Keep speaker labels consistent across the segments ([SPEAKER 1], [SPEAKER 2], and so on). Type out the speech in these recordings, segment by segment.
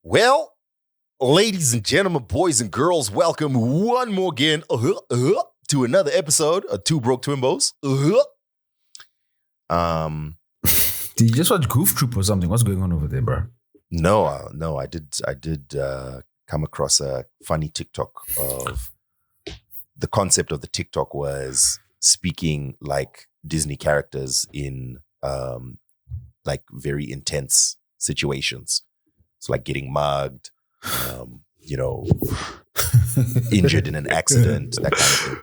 [SPEAKER 1] Well, ladies and gentlemen, boys and girls, welcome one more again to another episode of Two Broke Twimbos.
[SPEAKER 2] Did you just watch Goof Troop or something? What's going on over there, bro?
[SPEAKER 1] No, I did come across a funny TikTok of the concept of the TikTok was speaking like Disney characters in like very intense situations. It's like getting mugged, injured in an accident, that kind of thing.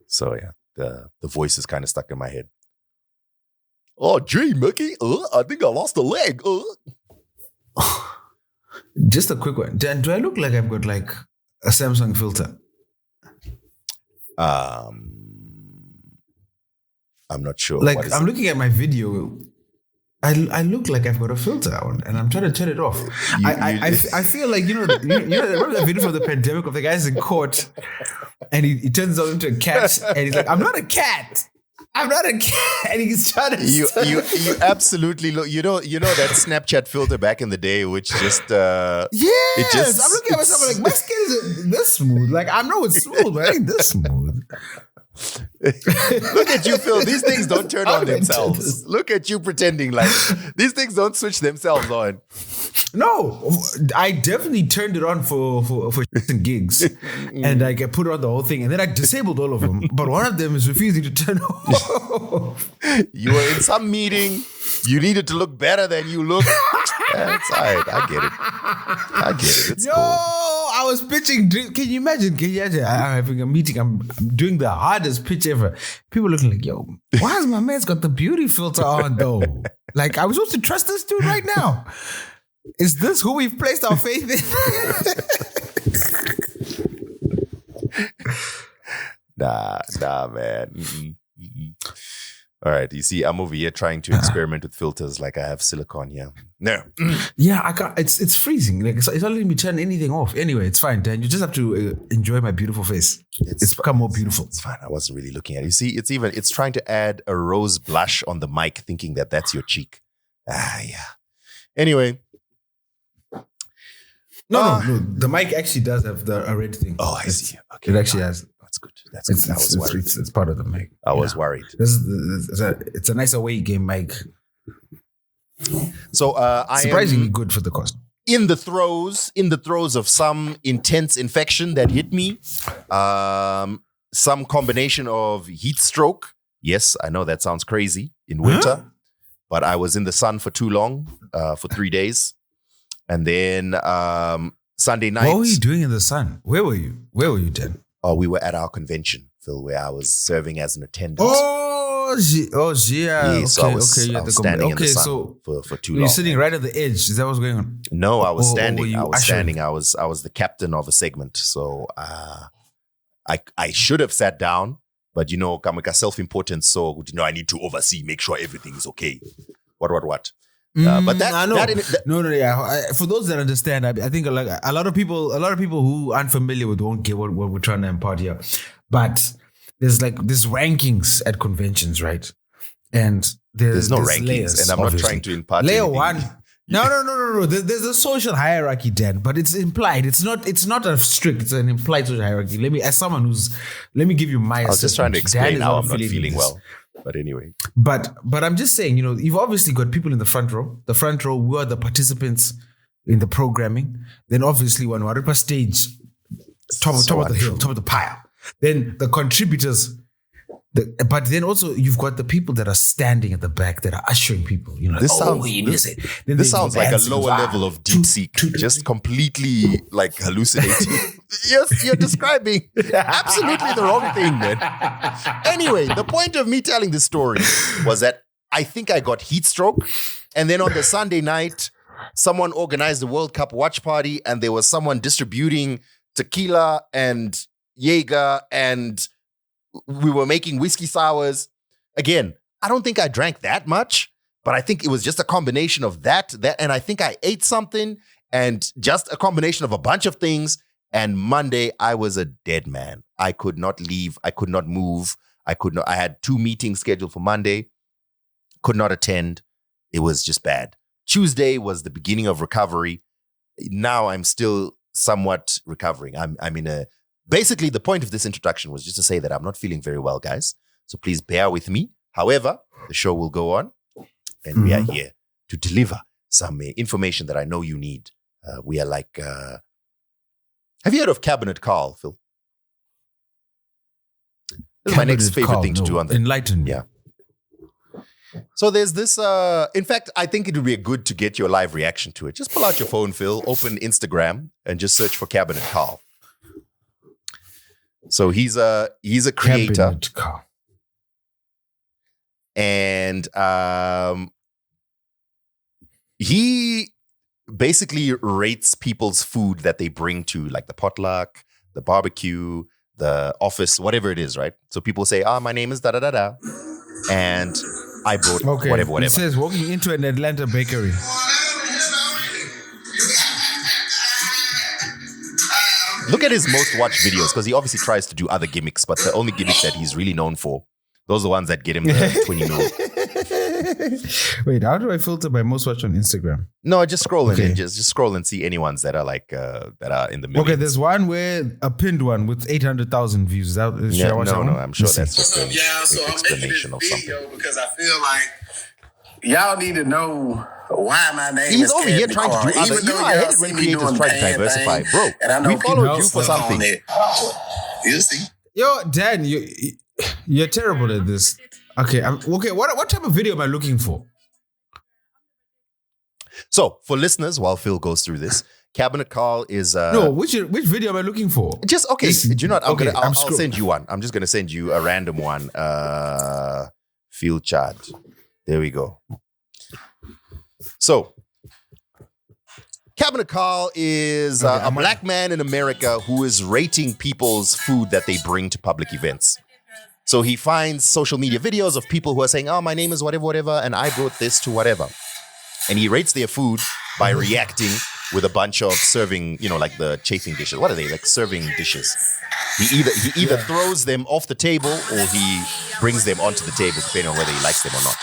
[SPEAKER 1] So yeah, the voice is kind of stuck in my head. Oh, gee, Mickey, I think I lost a leg.
[SPEAKER 2] Just a quick one. Dan, do I look like I've got like a Samsung filter?
[SPEAKER 1] I'm not sure.
[SPEAKER 2] Like I'm looking at my video. I look like I've got a filter on, and I'm trying to turn it off. I feel like remember that video from the pandemic of the guys in court, and he turns out into a cat, and he's like, "I'm not a cat. I'm not a cat," and he's trying to.
[SPEAKER 1] You absolutely look. You know that Snapchat filter back in the day, which just
[SPEAKER 2] I'm looking at myself like my skin is this smooth. Like I know it's smooth, but it ain't this smooth.
[SPEAKER 1] Look at you, Phil. These things don't turn on themselves. Look at you pretending like these things don't switch themselves on.
[SPEAKER 2] No, I definitely turned it on for gigs, and I put on the whole thing, and then I disabled all of them. But one of them is refusing to turn off.
[SPEAKER 1] You were in some meeting. You needed to look better than you look. That's all right. I get it. It's cool.
[SPEAKER 2] I was pitching. Can you imagine? I'm having a meeting. I'm doing the hardest pitch ever. People looking like, yo, why has my man's got the beauty filter on though? Like, I was supposed to trust this dude right now. Is this who we've placed our faith
[SPEAKER 1] in? Nah, man. All right, you see, I'm over here trying to experiment with filters like I have silicone here. No.
[SPEAKER 2] Yeah, I can't. It's freezing. Like it's not letting me turn anything off. Anyway, it's fine, Dan. You just have to enjoy my beautiful face. It's become more beautiful.
[SPEAKER 1] It's fine. I wasn't really looking at it. You see, it's trying to add a rose blush on the mic, thinking that that's your cheek. Yeah. Anyway.
[SPEAKER 2] No. The mic actually does have a red thing.
[SPEAKER 1] Oh, I see. Okay.
[SPEAKER 2] It actually has.
[SPEAKER 1] That's good. That's good. I was worried.
[SPEAKER 2] It's part of the mic.
[SPEAKER 1] I was worried.
[SPEAKER 2] It's a nice away game mic.
[SPEAKER 1] So I
[SPEAKER 2] surprisingly good for the cost.
[SPEAKER 1] In the throes of some intense infection that hit me, some combination of heat stroke. Yes, I know that sounds crazy in winter, but I was in the sun for too long, for 3 days. And then Sunday night.
[SPEAKER 2] What were you doing in the sun? Where were you, Dan?
[SPEAKER 1] Oh, we were at our convention, Phil, where I was serving as an attendant.
[SPEAKER 2] Oh, yeah.
[SPEAKER 1] Yeah, so I was standing in the sun for too long.
[SPEAKER 2] You're sitting right at the edge. Is that what's going on?
[SPEAKER 1] No, I was standing. I was the captain of a segment. So I should have sat down, but Kamika self-importance. So I need to oversee, make sure everything is okay. What? But that
[SPEAKER 2] I know. Yeah. For those that understand, I think like a lot of people who aren't familiar with won't get what we're trying to impart here. But there's rankings at conventions, right? And there's
[SPEAKER 1] no rankings, and I'm not trying to impart
[SPEAKER 2] layer
[SPEAKER 1] anything.
[SPEAKER 2] one. No. There's a social hierarchy, Dan, but it's implied. It's not a strict. It's an implied social hierarchy. Let me give you my.
[SPEAKER 1] I was just trying to explain how I'm not feeling well. But anyway.
[SPEAKER 2] But I'm just saying, you've obviously got people in the front row. The front row were the participants in the programming. Then obviously when Waripa stage, top of the hill, top of the pile. Then the contributors. But then also you've got the people that are standing at the back that are ushering people.
[SPEAKER 1] This sounds like a lower level of deep seek, just completely like hallucinating. Yes, you're describing absolutely the wrong thing, man. Anyway, the point of me telling this story was that I think I got heat stroke, and then on the Sunday night, someone organized the World Cup watch party, and there was someone distributing tequila and Jaeger and we were making whiskey sours. Again, I don't think I drank that much, but I think it was just a combination of that, and I think I ate something and just a combination of a bunch of things. And Monday, I was a dead man. I could not leave. I could not move. I had 2 meetings scheduled for Monday. Could not attend. It was just bad. Tuesday was the beginning of recovery. now I'm still somewhat recovering. I'm in a, basically the point of this introduction was just to say that I'm not feeling very well, guys. So please bear with me. However, the show will go on and we are here to deliver some information that I know you need. We are like, have you heard of Cabinet Carl, Phil? This is my next favorite thing to do on the
[SPEAKER 2] Enlighten me.
[SPEAKER 1] Yeah. So there's this, in fact, I think it would be good to get your live reaction to it. Just pull out your phone, Phil, open Instagram and just search for Cabinet Carl. So he's a creator.
[SPEAKER 2] Cabinet Carl.
[SPEAKER 1] And he basically rates people's food that they bring to like the potluck, the barbecue, the office, whatever it is, right? So people say, my name is da-da-da-da. And I brought whatever.
[SPEAKER 2] It says walking into an Atlanta bakery.
[SPEAKER 1] Look at his most watched videos because he obviously tries to do other gimmicks, but the only gimmicks that he's really known for, those are the ones that get him the 20 mil.
[SPEAKER 2] Wait, how do I filter my most watched on Instagram?
[SPEAKER 1] No, just scroll in and just scroll and see any ones that are like that are in the millions.
[SPEAKER 2] Okay, there's one where a pinned one with 800,000 views.
[SPEAKER 1] No, I'm sure that's just an explanation of something.
[SPEAKER 3] Because I feel like y'all need to know why my name
[SPEAKER 1] He's
[SPEAKER 3] is
[SPEAKER 1] over here trying to do other. You know, I hate it when creators try to diversify. Bro, we followed you for something.
[SPEAKER 3] You see?
[SPEAKER 2] Yo, Dan, you're terrible at this. Okay, okay. What type of video am I looking for?
[SPEAKER 1] So, for listeners, while Phil goes through this, Cabinet Carl is
[SPEAKER 2] no. Which video am I looking for?
[SPEAKER 1] Just okay. Do you know what? I'll send you one. I'm just gonna send you a random one. Field chart. There we go. So, Cabinet Carl is a black man in America who is rating people's food that they bring to public events. So he finds social media videos of people who are saying, my name is whatever, and I brought this to whatever. And he rates their food by reacting with a bunch of serving, like the chafing dishes. What are they? Like serving dishes. He either throws them off the table or he brings them onto the table, depending on whether he likes them or not.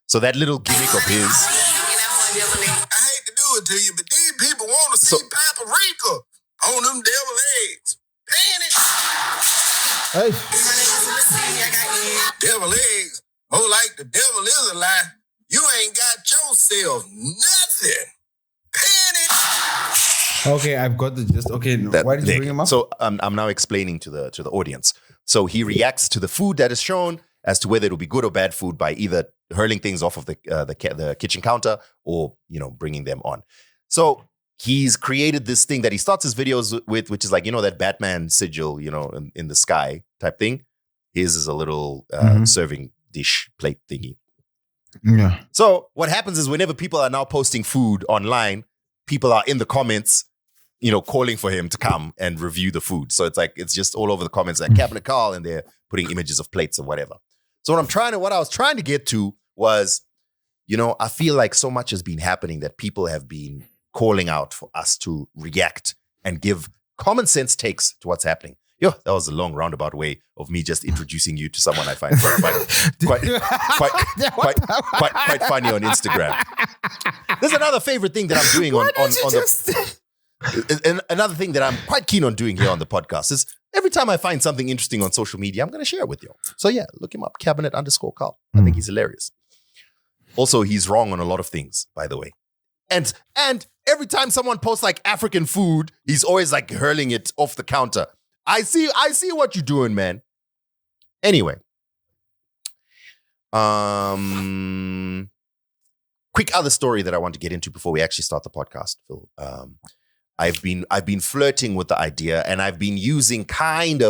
[SPEAKER 1] So that little gimmick of his.
[SPEAKER 3] I hate to do it to you, but these people want to see paprika on them devil eggs. Panic.
[SPEAKER 2] Hey.
[SPEAKER 3] Devil eggs, more like the devil is a lie. You ain't got yourself nothing. Panic.
[SPEAKER 2] Okay, I've got the gist. Okay, why did you bring him up?
[SPEAKER 1] So I'm now explaining to the audience. So he reacts to the food that is shown as to whether it will be good or bad food by either hurling things off of the kitchen counter or bringing them on. So he's created this thing that he starts his videos with, which is like that Batman sigil, in the sky type thing. His is a little serving dish plate thingy.
[SPEAKER 2] Yeah.
[SPEAKER 1] So what happens is whenever people are now posting food online, people are in the comments, calling for him to come and review the food. So it's just all over the comments like Cabinet Carl, and they're putting images of plates and whatever. So what I was trying to get to was, I feel like so much has been happening that people have been calling out for us to react and give common sense takes to what's happening. Yo, that was a long roundabout way of me just introducing you to someone I find quite funny on Instagram. There's another favorite thing that I'm doing another thing that I'm quite keen on doing here on the podcast is every time I find something interesting on social media, I'm going to share it with you. So yeah, look him up, Cabinet_Carl. I think he's hilarious. Also, he's wrong on a lot of things, by the way. And every time someone posts like African food, he's always like hurling it off the counter. I see what you're doing, man. Anyway. Quick other story that I want to get into before we actually start the podcast, Phil. I've been flirting with the idea, and I've been using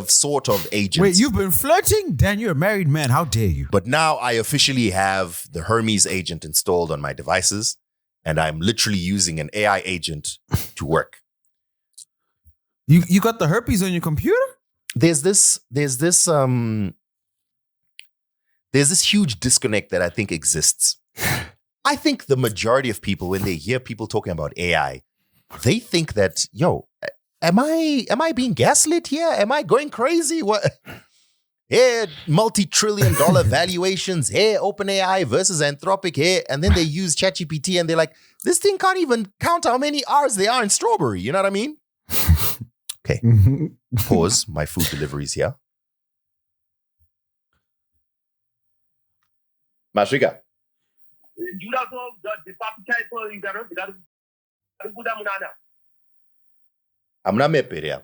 [SPEAKER 1] sort of agents.
[SPEAKER 2] Wait, you've been flirting? Dan, you're a married man. How dare you?
[SPEAKER 1] But now I officially have the Hermes agent installed on my devices, and I'm literally using an AI agent to work.
[SPEAKER 2] You got the herpes on your computer?
[SPEAKER 1] There's this huge disconnect that I think exists. I think the majority of people, when they hear people talking about AI, they think that, am I being gaslit here? Am I going crazy? What? Hey, multi-trillion-dollar valuations. Hey, OpenAI versus Anthropic. Hey, and then they use ChatGPT and they're like, this thing can't even count how many R's there are in strawberry. You know what I mean? Okay. Pause. My food deliveries here. Mashika. I'm not mepe here.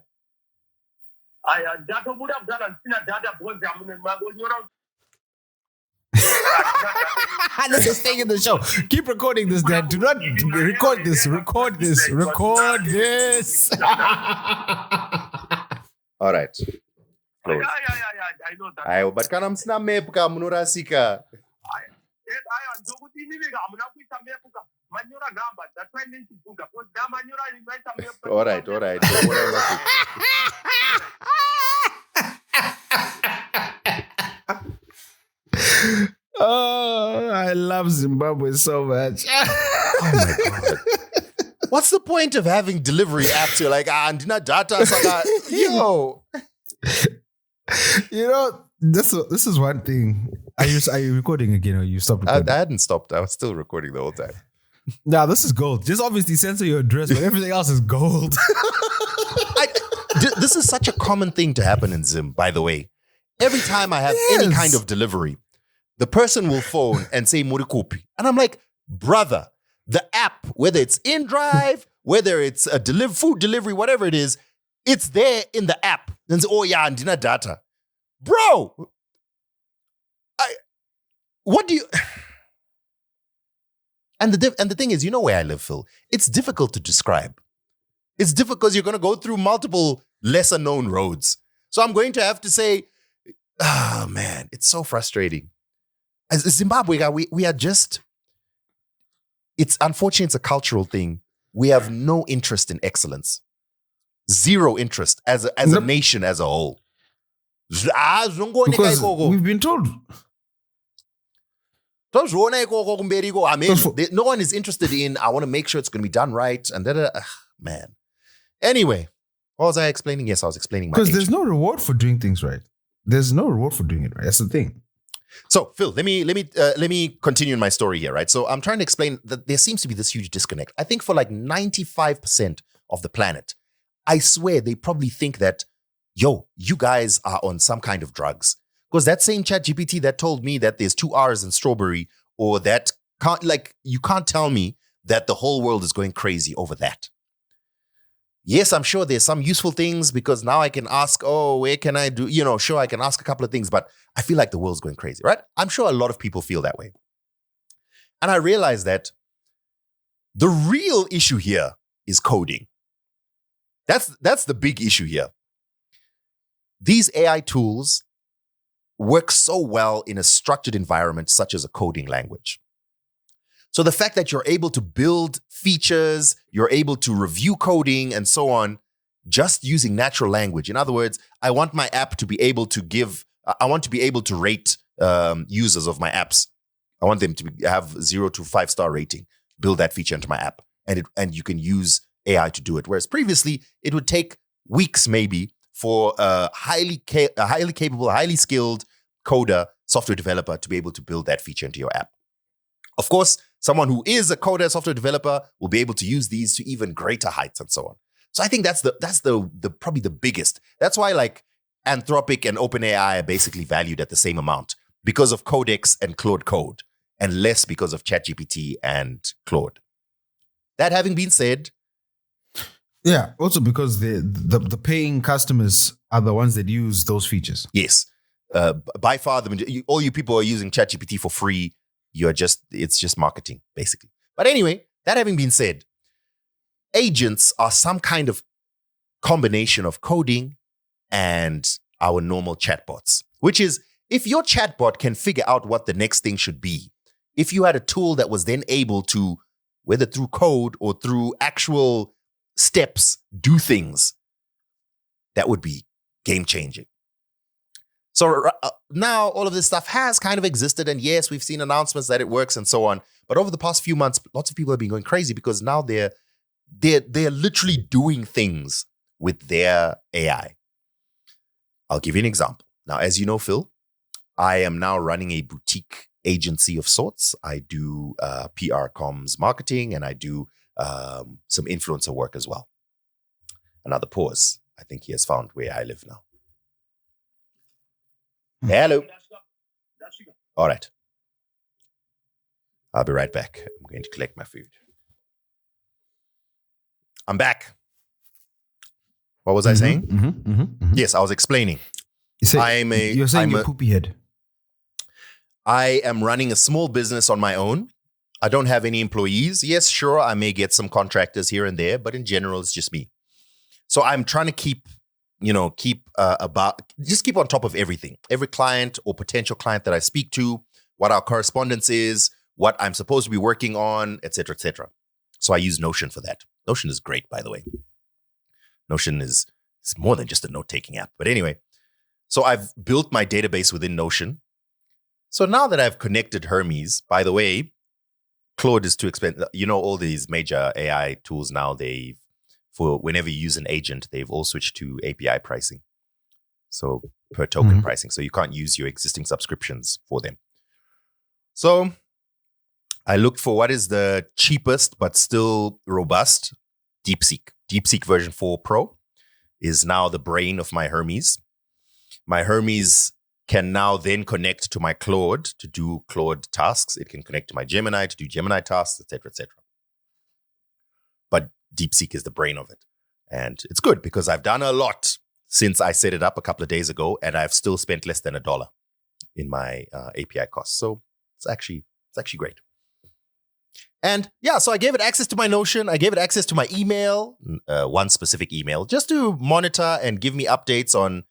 [SPEAKER 2] This is staying in the show. Keep recording this, Dad. Do not record this. Record this. Record this.
[SPEAKER 1] All right.
[SPEAKER 3] I know that.
[SPEAKER 1] But can I'm snap mepe ka munurasika. All right.
[SPEAKER 2] Oh, I love Zimbabwe so much.
[SPEAKER 1] Oh my God. What's the point of having delivery apps? You're like, ndina data. Yo.
[SPEAKER 2] You know, this is one thing. Are you recording again or you stopped recording?
[SPEAKER 1] I hadn't stopped. I was still recording the whole time.
[SPEAKER 2] Nah, this is gold. Just obviously censor your address, but everything else is gold.
[SPEAKER 1] This is such a common thing to happen in Zim, by the way. Every time I have any kind of delivery, the person will phone and say Murikopi. And I'm like, brother, the app, whether it's InDrive, whether it's a food delivery, whatever it is, it's there in the app. Then say, oh yeah, ndina data. Bro, what do you... And the thing is, you know where I live, Phil. It's difficult to describe. It's difficult because you're going to go through multiple lesser known roads. So I'm going to have to say, oh man, it's so frustrating. As a Zimbabwe guy, we are just, it's unfortunate, it's a cultural thing. We have no interest in excellence. Zero interest as a nation as a whole.
[SPEAKER 2] Because we've been told.
[SPEAKER 1] No one is interested in, I want to make sure it's going to be done right. And man. Anyway, what was I explaining? Yes, I was explaining my
[SPEAKER 2] because there's no reward for doing things right. There's no reward for doing it right. That's the thing.
[SPEAKER 1] So, Phil, let me continue in my story here, right? So I'm trying to explain that there seems to be this huge disconnect. I think for like 95% of the planet, I swear they probably think that, yo, you guys are on some kind of drugs. Because that same ChatGPT that told me that there's 2 R's in strawberry, or that you can't tell me that the whole world is going crazy over that. Yes, I'm sure there's some useful things because now I can ask, where can I do, sure, I can ask a couple of things, but I feel like the world's going crazy, right? I'm sure a lot of people feel that way. And I realized that the real issue here is coding. That's the big issue here. These AI tools work so well in a structured environment such as a coding language. So the fact that you're able to build features, you're able to review coding and so on, just using natural language. In other words, I want my app to be able to rate users of my apps. I want them to have 0 to 5-star rating, build that feature into my app. And you can use AI to do it. Whereas previously, it would take weeks maybe for a highly capable, highly skilled coder, software developer to be able to build that feature into your app. Of course, someone who is a coder, software developer will be able to use these to even greater heights and so on. So I think that's the probably the biggest. That's why like Anthropic and OpenAI are basically valued at the same amount because of Codex and Claude Code, and less because of ChatGPT and Claude. That having been said,
[SPEAKER 2] yeah, also because the paying customers are the ones that use those features.
[SPEAKER 1] Yes, by far all you people are using ChatGPT for free. It's just marketing basically. But anyway, that having been said, agents are some kind of combination of coding and our normal chatbots, which is if your chatbot can figure out what the next thing should be, if you had a tool that was then able to, whether through code or through actual steps, do things, that would be game changing. So now all of this stuff has kind of existed. And yes, we've seen announcements that it works and so on. But over the past few months, lots of people have been going crazy because now they're literally doing things with their AI. I'll give you an example. Now, as you know, Phil, I am now running a boutique agency of sorts. I do PR comms marketing, and I do some influencer work as well. Another pause. I think he has found where I live now. Hello. All right. I'll be right back. I'm going to collect my food. I'm back. What was I saying? Yes, I was explaining.
[SPEAKER 2] You're saying you're poopy head.
[SPEAKER 1] I am running a small business on my own. I don't have any employees. Yes, sure, I may get some contractors here and there, but in general, it's just me. So I'm trying to keep on top of everything. Every client or potential client that I speak to, what our correspondence is, what I'm supposed to be working on, et cetera, et cetera. So I use Notion for that. Notion is great, by the way. Notion is more than just a note-taking app. But anyway, so I've built my database within Notion. So now that I've connected Hermes, by the way, Claude is too expensive. You know, all these major AI tools now, for whenever you use an agent, they've all switched to API pricing. So per token pricing. So you can't use your existing subscriptions for them. So I looked for what is the cheapest but still robust. DeepSeek. DeepSeek version 4 Pro is now the brain of my Hermes. My Hermes can now then connect to my Claude to do Claude tasks. It can connect to my Gemini to do Gemini tasks, et cetera, et cetera. But DeepSeek is the brain of it. And it's good because I've done a lot since I set it up a couple of days ago, and I've still spent less than $1 in my API costs. So it's actually great. And yeah, so I gave it access to my Notion. I gave it access to my email, one specific email, just to monitor and give me updates on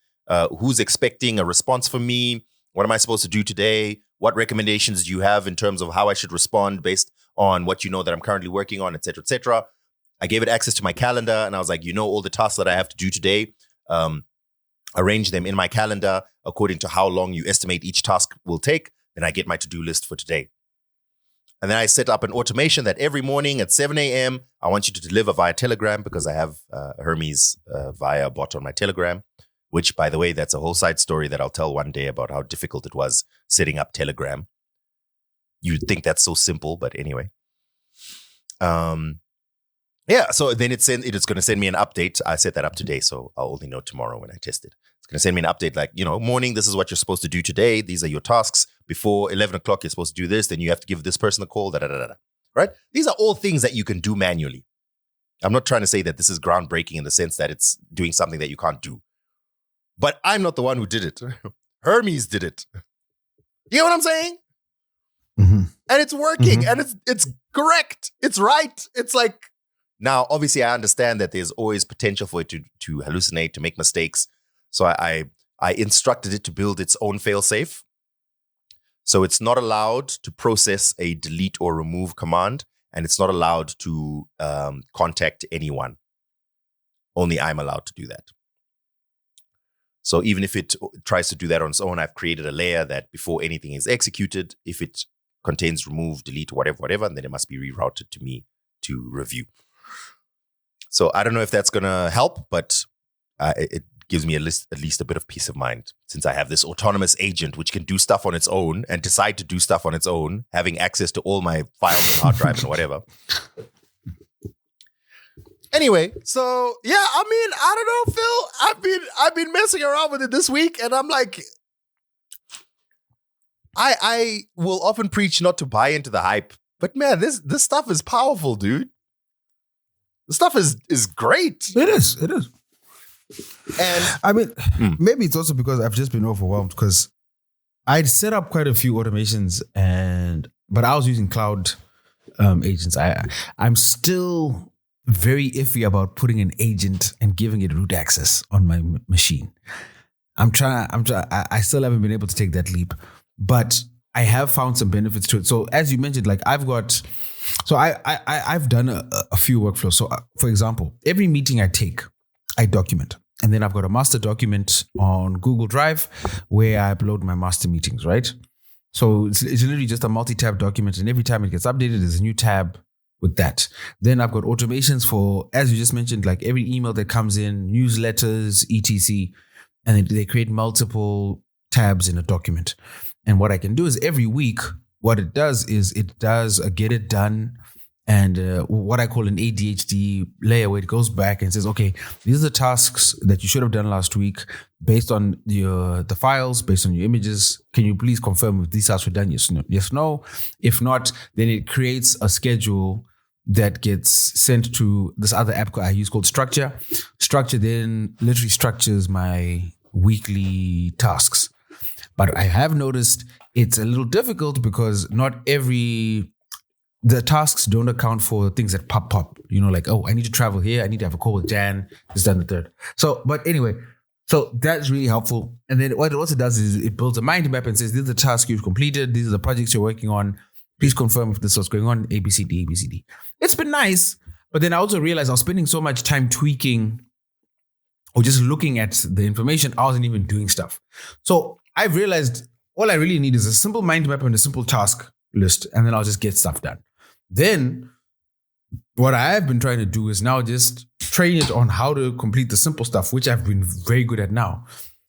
[SPEAKER 1] who's expecting a response from me. What am I supposed to do today? What recommendations do you have in terms of how I should respond based on what you know that I'm currently working on, et cetera, et cetera. I gave it access to my calendar, and I was like, all the tasks that I have to do today, arrange them in my calendar according to how long you estimate each task will take. Then I get my to-do list for today. And then I set up an automation that every morning at 7 a.m., I want you to deliver via Telegram because I have Hermes via a bot on my Telegram, which, by the way, that's a whole side story that I'll tell one day about how difficult it was setting up Telegram. You'd think that's so simple, but anyway. Yeah, so then it's going to send me an update. I set that up today, so I'll only know tomorrow when I test it. It's going to send me an update like, morning, this is what you're supposed to do today. These are your tasks. Before 11 o'clock, you're supposed to do this. Then you have to give this person a call, right? These are all things that you can do manually. I'm not trying to say that this is groundbreaking in the sense that it's doing something that you can't do. But I'm not the one who did it. Hermes did it. You know what I'm saying? Mm-hmm. And it's working, and it's correct. It's right. It's like, now, obviously, I understand that there's always potential for it to hallucinate, to make mistakes. So I instructed it to build its own failsafe. So it's not allowed to process a delete or remove command, and it's not allowed to contact anyone. Only I'm allowed to do that. So even if it tries to do that on its own, I've created a layer that before anything is executed, if it contains remove, delete, whatever, then it must be rerouted to me to review. So I don't know if that's going to help, but it gives me at least a bit of peace of mind since I have this autonomous agent which can do stuff on its own and decide to do stuff on its own, having access to all my files and hard drive and whatever. Anyway, so yeah, I don't know, Phil. I've been messing around with it this week, and I'm like, I will often preach not to buy into the hype, but man, this stuff is powerful, dude. The stuff is great.
[SPEAKER 2] It is. And maybe it's also because I've just been overwhelmed because I'd set up quite a few automations, but I was using cloud agents. I'm still very iffy about putting an agent and giving it root access on my machine. I still haven't been able to take that leap, but I have found some benefits to it. So as you mentioned, like I've done a few workflows. So for example, every meeting I take, I document. And then I've got a master document on Google Drive where I upload my master meetings, right? So it's literally just a multi-tab document. And every time it gets updated, there's a new tab with that. Then I've got automations for, as you just mentioned, like every email that comes in, newsletters, etc. And they create multiple tabs in a document. And what I can do is every week, what it does is it does a get it done and what I call an ADHD layer, where it goes back and says, okay, these are the tasks that you should have done last week based on the files, based on your images. Can you please confirm if these tasks were done? Yes, no. Yes, no. If not, then it creates a schedule that gets sent to this other app I use called Structure. Structure then literally structures my weekly tasks. But I have noticed it's a little difficult because not the tasks don't account for things that pop. You know, like, oh, I need to travel here. I need to have a call with Jan. This, that, and the third. So, but anyway, so that's really helpful. And then what it also does is it builds a mind map and says, these are the tasks you've completed. These are the projects you're working on. Please confirm if this was going on. A, B, C, D, A, B, C, D. It's been nice. But then I also realized I was spending so much time tweaking or just looking at the information. I wasn't even doing stuff. So I've realized all I really need is a simple mind map and a simple task list. And then I'll just get stuff done. Then what I have been trying to do is now just train it on how to complete the simple stuff, which I've been very good at now.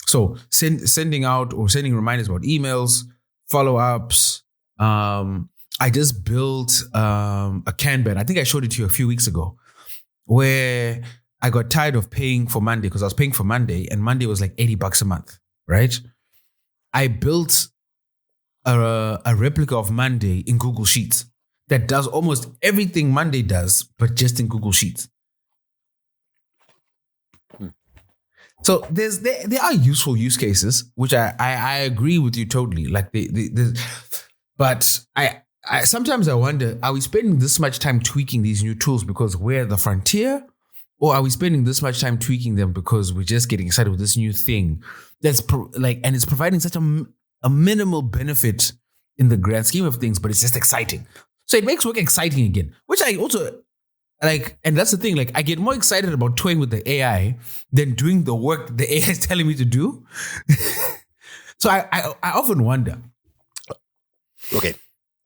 [SPEAKER 2] So sending out or sending reminders about emails, follow-ups. I just built a Kanban. I think I showed it to you a few weeks ago, where I got tired of paying for Monday because I was paying for Monday and Monday was like $80 a month, right? I built a replica of Monday in Google Sheets that does almost everything Monday does, but just in Google Sheets. So there are useful use cases, which I agree with you totally. Like but I sometimes I wonder, are we spending this much time tweaking these new tools because we're the frontier, or are we spending this much time tweaking them because we're just getting excited with this new thing that's and it's providing such a minimal benefit in the grand scheme of things, but it's just exciting. So it makes work exciting again, which I also like. And that's the thing, like I get more excited about toying with the AI than doing the work the AI is telling me to do. So I often wonder.
[SPEAKER 1] Okay,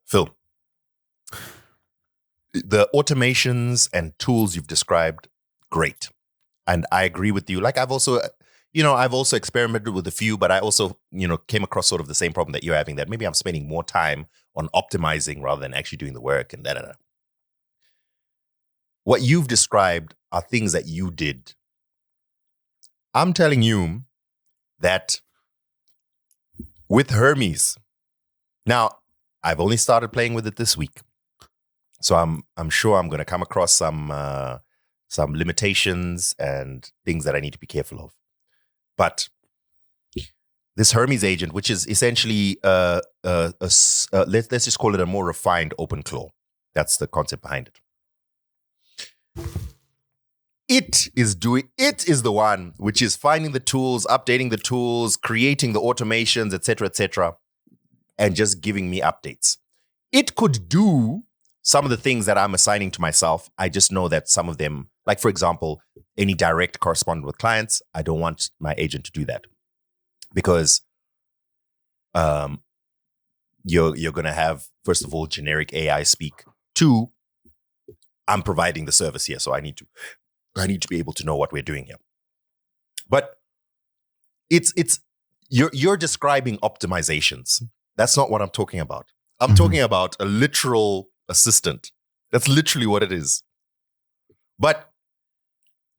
[SPEAKER 1] Phil, the automations and tools you've described, great. And I agree with you. Like I've also experimented with a few, but I also, came across sort of the same problem that you're having, that maybe I'm spending more time on optimizing rather than actually doing the work and da-da-da. What you've described are things that you did. I'm telling you that with Hermes, now I've only started playing with it this week, so I'm sure I'm going to come across some limitations and things that I need to be careful of. But this Hermes agent, which is essentially let's just call it a more refined OpenClaw. That's the concept behind it. It is the one which is finding the tools, updating the tools, creating the automations, etc., and just giving me updates. It could do some of the things that I'm assigning to myself. I just know that some of them, like for example, any direct correspondence with clients, I don't want my agent to do that, because you're going to have, first of all, generic AI speak. Two, I'm providing the service here, so I need to be able to know what we're doing here. But you're describing optimizations. That's not what I'm talking about. I'm talking about a literal assistant. That's literally what it is. But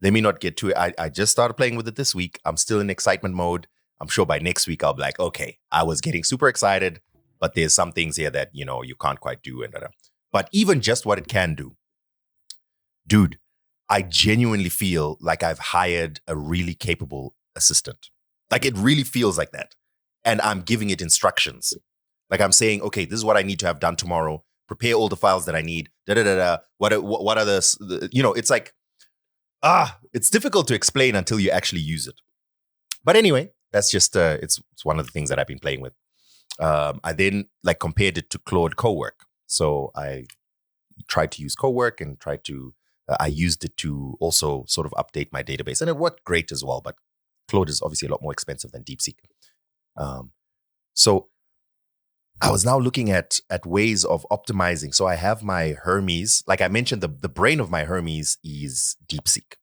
[SPEAKER 1] let me not get to it. I just started playing with it this week. I'm still in excitement mode. I'm sure by next week I'll be like, okay, I was getting super excited, but there's some things here that, you can't quite do. But even just what it can do, dude, I genuinely feel like I've hired a really capable assistant. Like it really feels like that. And I'm giving it instructions. Like I'm saying, okay, this is what I need to have done tomorrow. Prepare all the files that I need. What are the it's like, it's difficult to explain until you actually use it. But anyway, that's just, it's one of the things that I've been playing with. I then compared it to Claude Cowork. So I tried to use Cowork and I used it to also sort of update my database, and it worked great as well. But Claude is obviously a lot more expensive than DeepSeek. So I was now looking at ways of optimizing. So I have my Hermes, like I mentioned, the brain of my Hermes is DeepSeek.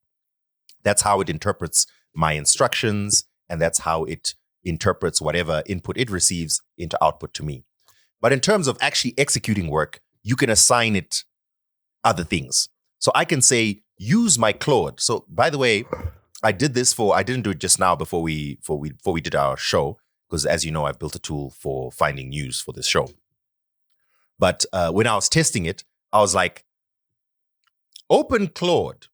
[SPEAKER 1] That's how it interprets my instructions, and that's how it interprets whatever input it receives into output to me. But in terms of actually executing work, you can assign it other things. So I can say, use my Claude. So by the way, I didn't do it just now before we did our show, because as you know, I've built a tool for finding news for this show. But when I was testing it, I was like, open Claude.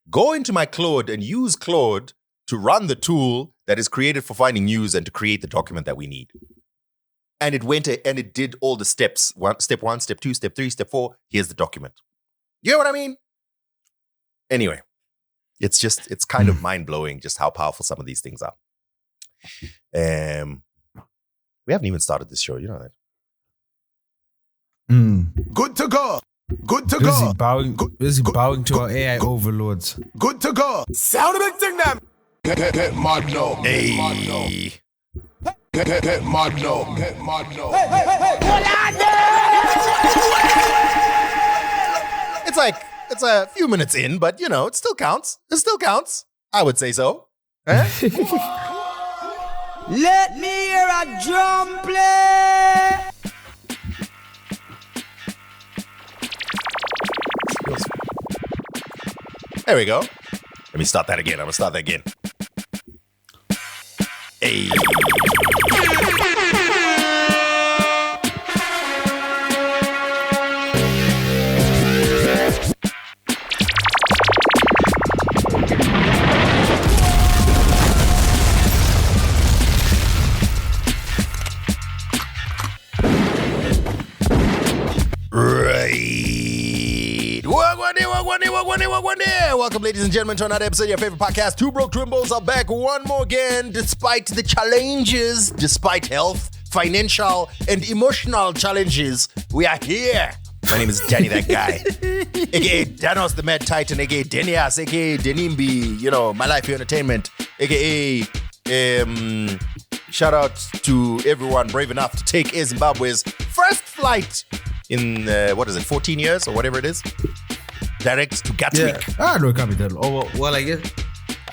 [SPEAKER 1] Go into my Claude and use Claude to run the tool that is created for finding news and to create the document that we need. And it went and it did all the steps. Step 1, step 2, step 3, step 4. Here's the document. You know what I mean? Anyway, it's kind of mind-blowing just how powerful some of these things are. We haven't even started this show. You know that.
[SPEAKER 3] Good to go. Good to
[SPEAKER 2] busy
[SPEAKER 3] go.
[SPEAKER 2] Busy bowing to our AI overlords.
[SPEAKER 3] Good to go. Sound a big thing now. Get mad now.
[SPEAKER 1] Hey.
[SPEAKER 3] Get mad now. Get mad now.
[SPEAKER 1] It's a few minutes in, but you know, it still counts. It still counts. I would say so. Eh?
[SPEAKER 4] Let me hear a drum play.
[SPEAKER 1] There we go. Let me start that again. I'm gonna start that again. Hey. Welcome, ladies and gentlemen, to another episode of your favorite podcast. Two Broke Twimbos are back one more again, despite the challenges, despite health, financial, and emotional challenges. We are here. My name is Danny, that guy, aka Danos, the Mad Titan, aka Denias, aka Denimbi, you know, My Life Your Entertainment, aka shout out to everyone brave enough to take Air Zimbabwe's first flight in 14 years or whatever it is. Direct to Gatwick.
[SPEAKER 2] Yeah. No, it can't be that long. Oh, well, I guess.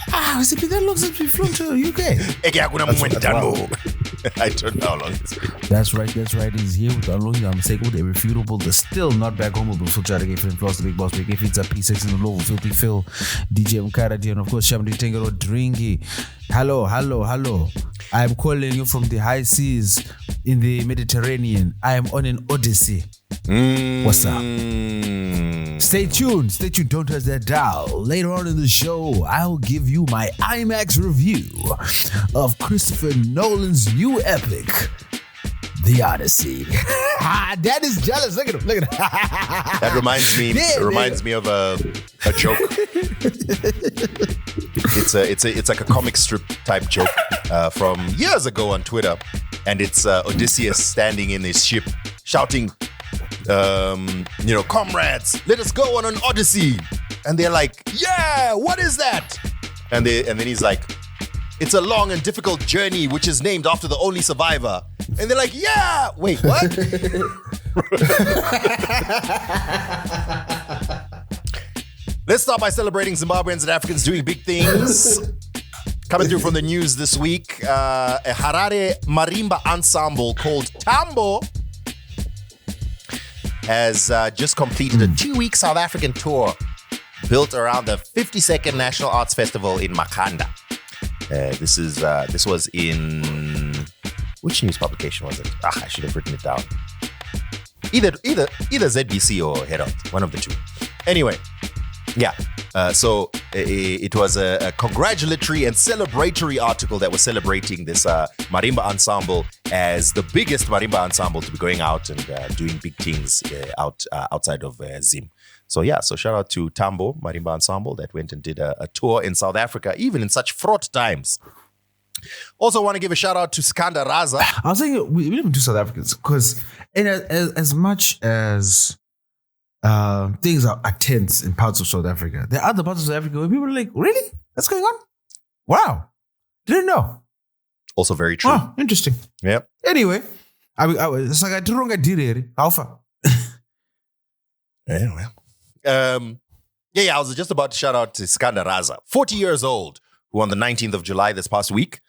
[SPEAKER 2] Has it been that long since we've flown to the UK?
[SPEAKER 1] I don't know how long it's been.
[SPEAKER 2] That's right. He's here with the unlocking, the unmistakable, the irrefutable, the still not back home. We'll still try to get Floss, the big boss, big pizza, P6 in the low, filthy Phil, DJ Mkara, and of course, Shamdi Tengero Dringy. Hello. I am calling you from the high seas in the Mediterranean. I am on an Odyssey. What's up? Stay tuned. Don't touch that dial. Later on in the show, I'll give you my IMAX review of Christopher Nolan's new epic, The Odyssey. Dad is jealous. Look at him.
[SPEAKER 1] That reminds me of a joke. It's like a comic strip type joke from years ago on Twitter, and it's Odysseus standing in his ship shouting, comrades, let us go on an Odyssey. And they're like, yeah, what is that? And then he's like, it's a long and difficult journey which is named after the only survivor. And they're like, yeah, wait, what? Let's start by celebrating Zimbabweans and Africans doing big things. Coming through from the news this week, a Harare marimba ensemble called Tambo has just completed a 2-week South African tour built around the 52nd National Arts Festival in Makhanda. This was in which news publication was it? I should have written it down. Either ZBC or Herald, one of the two. Anyway, yeah. So it was a congratulatory and celebratory article that was celebrating this marimba ensemble as the biggest marimba ensemble to be going out and doing big things outside of Zim. So shout out to Tambo Marimba Ensemble that went and did a tour in South Africa, even in such fraught times. Also want to give a shout out to Skanda Raza.
[SPEAKER 2] I was thinking, we didn't do South Africans because as much as things are tense in parts of South Africa, there are other parts of South Africa where people are like, really? That's going on? Wow. Didn't know.
[SPEAKER 1] Also very true.
[SPEAKER 2] Oh, interesting.
[SPEAKER 1] Yep.
[SPEAKER 2] Anyway, it's like I don't get how far?
[SPEAKER 1] Anyway. I was just about to shout out to Skanda Raza, 40 years old, who on the 19th of July this past week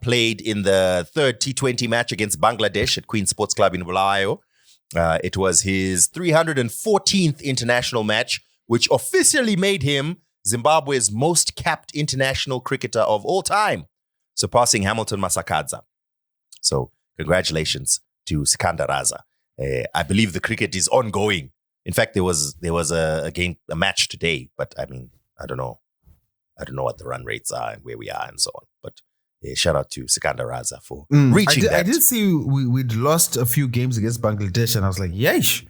[SPEAKER 1] played in the third T20 match against Bangladesh at Queen Sports Club in Bulawayo. It was his 314th international match, which officially made him Zimbabwe's most capped international cricketer of all time, surpassing Hamilton Masakadza. So congratulations to Sikandar Raza. I believe the cricket is ongoing. In fact, there was a match today, but I mean, I don't know what the run rates are and where we are and so on. But shout out to Sikandar Raza for reaching that.
[SPEAKER 2] I did see we'd lost a few games against Bangladesh, and I was like, yeesh.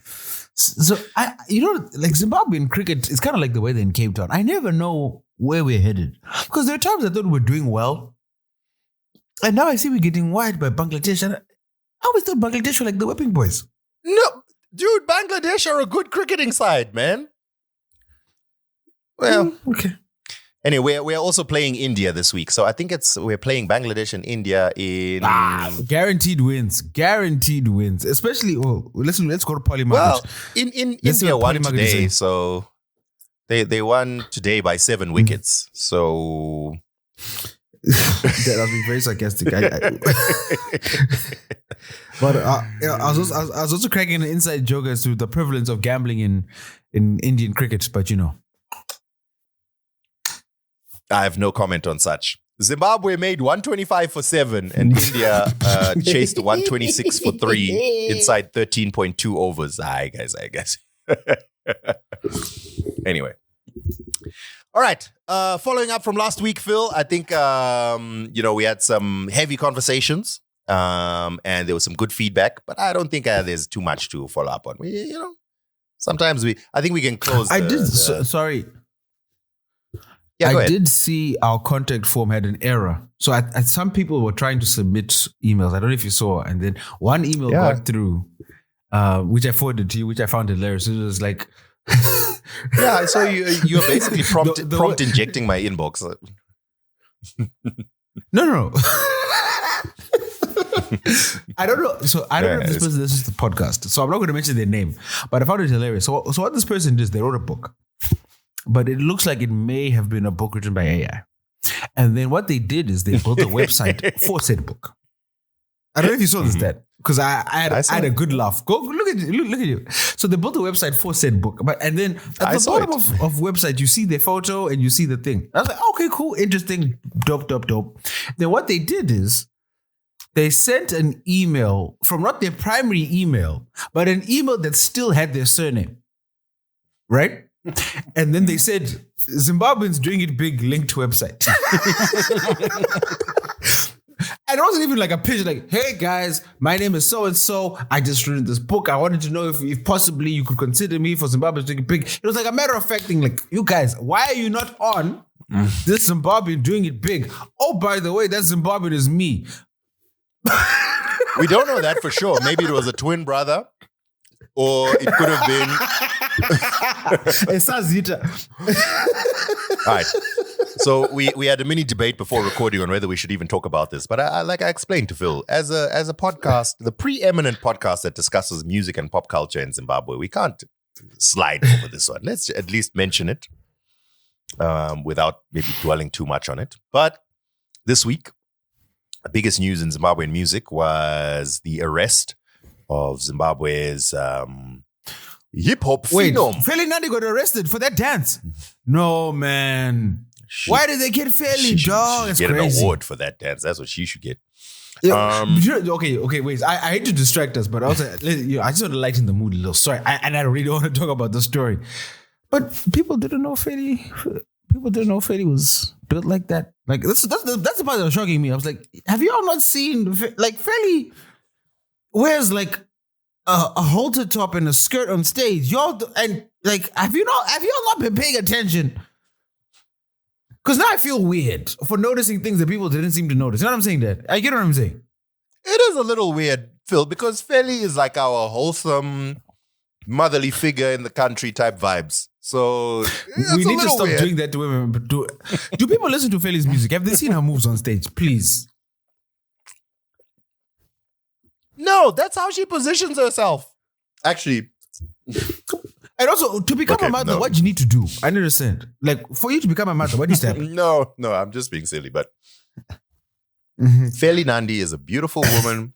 [SPEAKER 2] So like Zimbabwean cricket is kind of like the weather in Cape Town. I never know where we're headed, because there are times I thought we were doing well, and now I see we're getting wide by Bangladesh, and I always thought Bangladesh were like the whipping boys.
[SPEAKER 1] No, dude, Bangladesh are a good cricketing side, man. Well,
[SPEAKER 2] okay.
[SPEAKER 1] Anyway, we're also playing India this week, so I think we're playing Bangladesh and India in
[SPEAKER 2] guaranteed wins. Especially, let's go to Polymarket.
[SPEAKER 1] Well, in India won today, so they won today by 7 wickets. So
[SPEAKER 2] that was being very sarcastic. But I was also cracking an inside joke as to the prevalence of gambling in Indian cricket, but
[SPEAKER 1] I have no comment on such. Zimbabwe made 125 for 7 and India chased 126 for 3 inside 13.2 overs. I guess. Anyway. All right. Following up from last week, Phil, I think, we had some heavy conversations and there was some good feedback, but I don't think there's too much to follow up on. Sometimes I think we can close.
[SPEAKER 2] Sorry.
[SPEAKER 1] Yeah,
[SPEAKER 2] I did see our contact form had an error. So some people were trying to submit emails. I don't know if you saw. And then one email got through, which I forwarded to you, which I found hilarious. It was like...
[SPEAKER 1] yeah, so you're basically prompt injecting my inbox.
[SPEAKER 2] No. I don't know. So I don't know if this person listens to the podcast. So I'm not going to mention their name. But I found it hilarious. So what this person did is they wrote a book. But it looks like it may have been a book written by AI. And then what they did is they built a website for said book. I don't know if you saw this, Dad, because I had a good laugh. Go look at you. So they built a website for said book. And then at the bottom of website, you see their photo and you see the thing. I was like, okay, cool, interesting, dope. Then what they did is they sent an email from not their primary email, but an email that still had their surname. Right? And then they said, Zimbabweans doing it big, linked website. And it wasn't even like a pitch, like, hey guys, my name is so-and-so. I just read this book. I wanted to know if possibly you could consider me for Zimbabweans doing it big. It was like a matter of fact thing, like, you guys, why are you not on this Zimbabwean doing it big? Oh, by the way, that Zimbabwean is me.
[SPEAKER 1] We don't know that for sure. Maybe it was a twin brother. Or it could have been
[SPEAKER 2] Sazita.
[SPEAKER 1] All right. So we had a mini debate before recording on whether we should even talk about this. But I explained to Phil, as a podcast, the preeminent podcast that discusses music and pop culture in Zimbabwe, we can't slide over this one. Let's at least mention it without maybe dwelling too much on it. But this week, the biggest news in Zimbabwean music was the arrest of Zimbabwe's hip-hop phenom.
[SPEAKER 2] Feli Nandi got arrested for that dance. No, man. Why did they get Feli, dog?
[SPEAKER 1] She get crazy. An award for that dance. That's what she should get.
[SPEAKER 2] Okay, wait. I hate to distract us, but also, I just want to lighten the mood a little. Sorry, and I really want to talk about the story. But people didn't know Feli. People didn't know Feli was built like that. Like that's the part that was shocking me. I was like, have you all not seen like Feli wears like a halter top and a skirt on stage? Y'all and like have you all not been paying attention? Because now I feel weird for noticing things that people didn't seem to notice. You know what I'm saying, Dad? I get what I'm saying.
[SPEAKER 1] It is a little weird, Phil, because Feli is like our wholesome, motherly figure in the country type vibes. So
[SPEAKER 2] we need to stop doing that to women. But do people listen to Feli's music? Have they seen her moves on stage? Please.
[SPEAKER 1] No, that's how she positions herself. Actually.
[SPEAKER 2] And also, to become a mother, what do you need to do? I understand. Like, for you to become a mother, what needs to happen?
[SPEAKER 1] No, I'm just being silly, but Fairly Nandi is a beautiful woman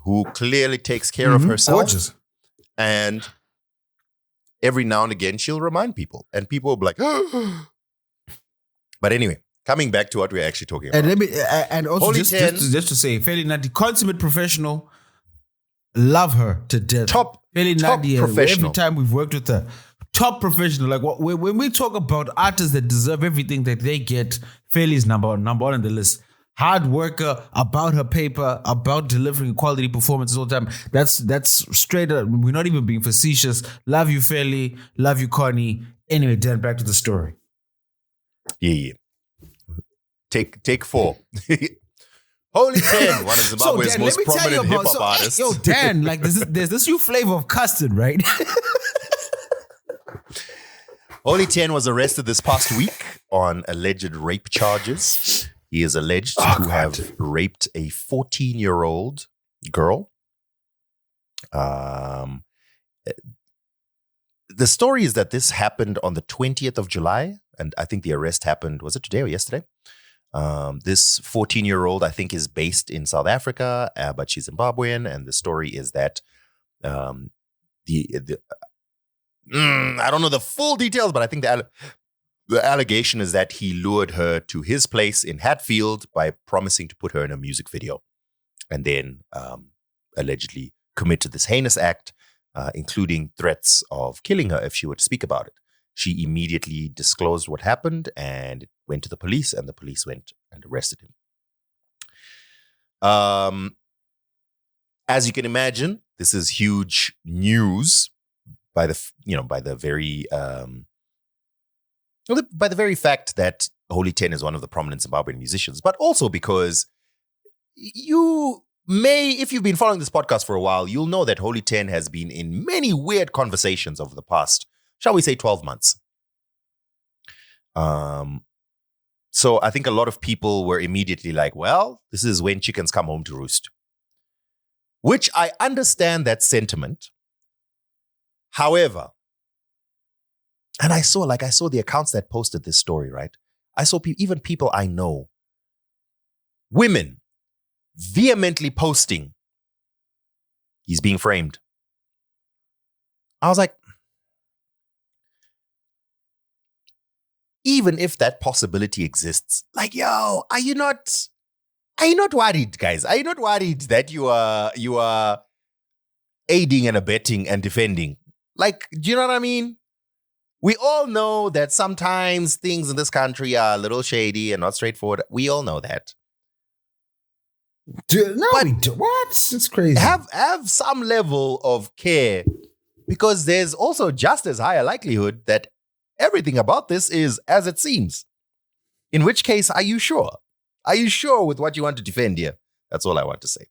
[SPEAKER 1] who clearly takes care of herself.
[SPEAKER 2] Gorgeous.
[SPEAKER 1] And every now and again, she'll remind people. And people will be like, But anyway, coming back to what we're actually talking about.
[SPEAKER 2] And also just to say, Fairly Nandi, consummate professional. Love her to death.
[SPEAKER 1] Top professional.
[SPEAKER 2] Every time we've worked with her. Top professional. Like when we talk about artists that deserve everything that they get, Fairly's number one on the list. Hard worker, about her paper, about delivering quality performances all the time. That's straight up. We're not even being facetious. Love you, Fairly. Love you, Connie. Anyway, Dan, back to the story.
[SPEAKER 1] Yeah. Take 4. Holy 10, one of Zimbabwe's
[SPEAKER 2] Dan,
[SPEAKER 1] most prominent hip-hop artists.
[SPEAKER 2] Yo, Dan, like there's this new flavor of custard, right?
[SPEAKER 1] Holy 10 was arrested this past week on alleged rape charges. He is alleged to have raped a 14-year-old girl. The story is that this happened on the 20th of July, and I think the arrest happened, was it today or yesterday? This 14-year-old, I think, is based in South Africa, but she's Zimbabwean, and the story is that I don't know the full details, but I think the allegation is that he lured her to his place in Hatfield by promising to put her in a music video, and then allegedly committed this heinous act, including threats of killing her if she would speak about it. She immediately disclosed what happened and went to the police, and the police went and arrested him. As you can imagine, this is huge news by the very fact that Holy 10 is one of the prominent Zimbabwean musicians, but also because you may, if you've been following this podcast for a while, you'll know that Holy 10 has been in many weird conversations over the past, shall we say, 12 months. So I think a lot of people were immediately like, well, this is when chickens come home to roost. Which I understand that sentiment. However, and I saw the accounts that posted this story, right? I saw even people I know, women, vehemently posting, he's being framed. I was like, even if that possibility exists, like, yo, are you not worried, guys? Are you not worried that you are aiding and abetting and defending? Like, do you know what I mean? We all know that sometimes things in this country are a little shady and not straightforward. We all know that.
[SPEAKER 2] What? It's crazy.
[SPEAKER 1] Have some level of care, because there's also just as high a likelihood that everything about this is as it seems. In which case, are you sure? Are you sure with what you want to defend here? That's all I want to say.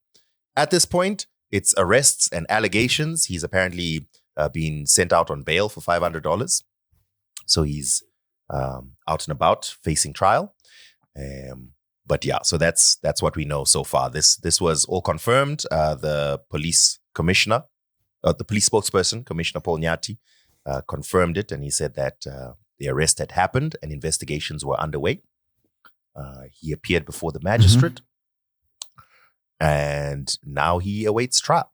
[SPEAKER 1] At this point, it's arrests and allegations. He's apparently been sent out on bail for $500. So he's out and about facing trial. But yeah, so that's what we know so far. This was all confirmed. The police commissioner, the police spokesperson, Commissioner Paul Nyati, confirmed it, and he said that the arrest had happened and investigations were underway. He appeared before the magistrate, and now he awaits trial.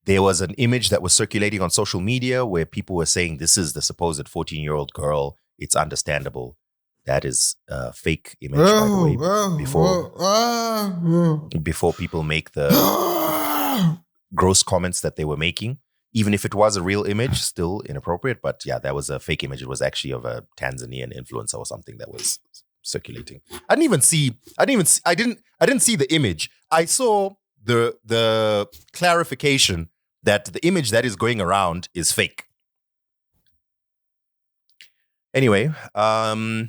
[SPEAKER 1] There was an image that was circulating on social media where people were saying this is the supposed 14-year-old girl. It's understandable. That is a fake image, by the way, before people make the gross comments that they were making. Even if it was a real image, still inappropriate. But yeah, that was a fake image. It was actually of a Tanzanian influencer or something that was circulating. I didn't see the image. I saw the clarification that the image that is going around is fake. Anyway, so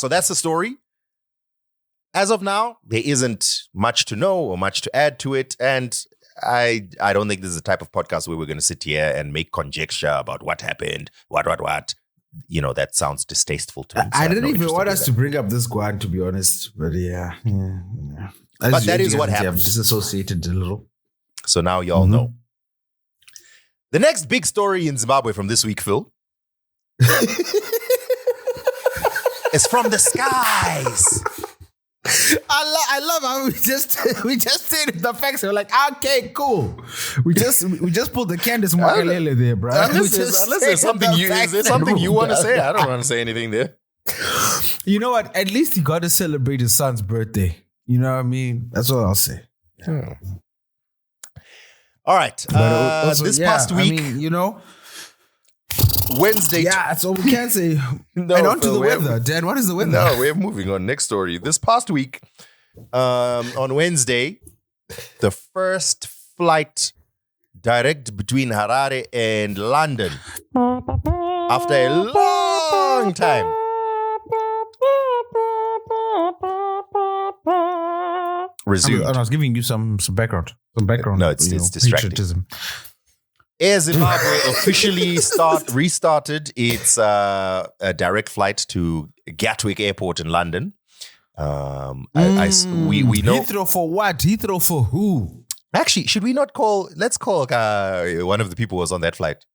[SPEAKER 1] that's the story. As of now, there isn't much to know or much to add to it, and I don't think this is the type of podcast where we're going to sit here and make conjecture about what happened, what. You know, that sounds distasteful to me. So
[SPEAKER 2] I didn't even want us to bring up this Guan, to be honest. But yeah.
[SPEAKER 1] But that is what happens.
[SPEAKER 2] I've disassociated a little.
[SPEAKER 1] So now y'all know. The next big story in Zimbabwe from this week, Phil, is from the skies.
[SPEAKER 2] I love how we just stated the facts. We're like, okay, cool. We just pulled the Candace Makalele there, bro.
[SPEAKER 1] Unless there's something you want to say. I don't want to say anything there.
[SPEAKER 2] You know what? At least he got to celebrate his son's birthday. You know what I mean? That's what I'll say.
[SPEAKER 1] All right. This past week,
[SPEAKER 2] I mean, you know,
[SPEAKER 1] Wednesday.
[SPEAKER 2] Yeah, that's all we can say.
[SPEAKER 1] No,
[SPEAKER 2] and on to the weather. Dan, what is the weather?
[SPEAKER 1] No, we're moving on. Next story. This past week, on Wednesday, the first flight direct between Harare and London after a long time. Resumed.
[SPEAKER 2] I was giving you some background.
[SPEAKER 1] No, it's distracting.
[SPEAKER 2] Patriotism.
[SPEAKER 1] Air Zimbabwe officially restarted its direct flight to Gatwick Airport in London. We know
[SPEAKER 2] Heathrow for what? Heathrow for who?
[SPEAKER 1] Actually, should we not call? Let's call one of the people who was on that flight.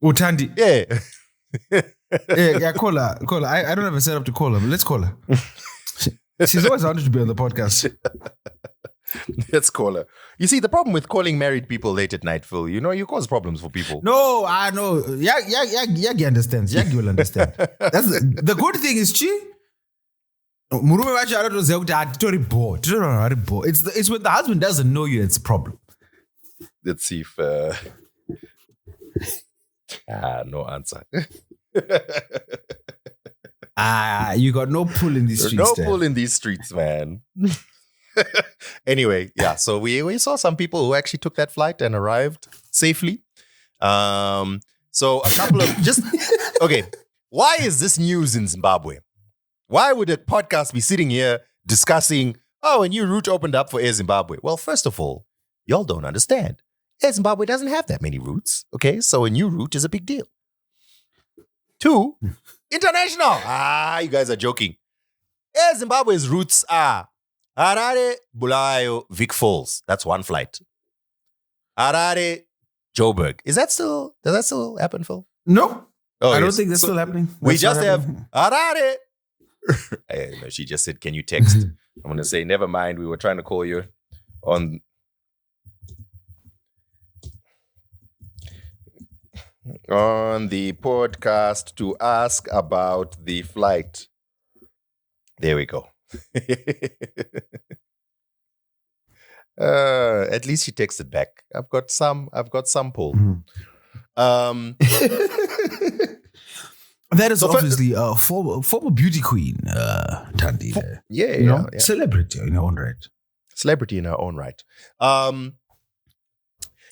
[SPEAKER 2] Utandi.
[SPEAKER 1] Yeah.
[SPEAKER 2] yeah, call her. I don't have a setup to call her, but let's call her. She's always wanted to be on the podcast.
[SPEAKER 1] Let's call her. You see, the problem with calling married people late at night, Phil, you cause problems for people.
[SPEAKER 2] No, I know. Yagi understands. Yagi will understand. That's the good thing is, it's when the husband doesn't know you, it's a problem.
[SPEAKER 1] Let's see if... no answer.
[SPEAKER 2] You got no pull in these streets.
[SPEAKER 1] No pull in these streets, man. Anyway, yeah. So we saw some people who actually took that flight and arrived safely. So a couple of okay. Why is this news in Zimbabwe? Why would a podcast be sitting here discussing, a new route opened up for Air Zimbabwe? Well, first of all, y'all don't understand. Air Zimbabwe doesn't have that many routes. Okay, so a new route is a big deal. 2, international. You guys are joking. Air Zimbabwe's routes are Harare, Bulawayo, Vic Falls. That's one flight. Harare, Joburg. Does that still happen, Phil?
[SPEAKER 2] No.
[SPEAKER 1] Oh,
[SPEAKER 2] I don't think that's still happening.
[SPEAKER 1] We just have Harare. No, she just said, can you text? I'm going to say, never mind. We were trying to call you on the podcast to ask about the flight. There we go. At least she texted back. I've got some pull.
[SPEAKER 2] That is obviously a former beauty queen, Thandi.
[SPEAKER 1] Yeah.
[SPEAKER 2] Celebrity in her own right.
[SPEAKER 1] Celebrity in her own right.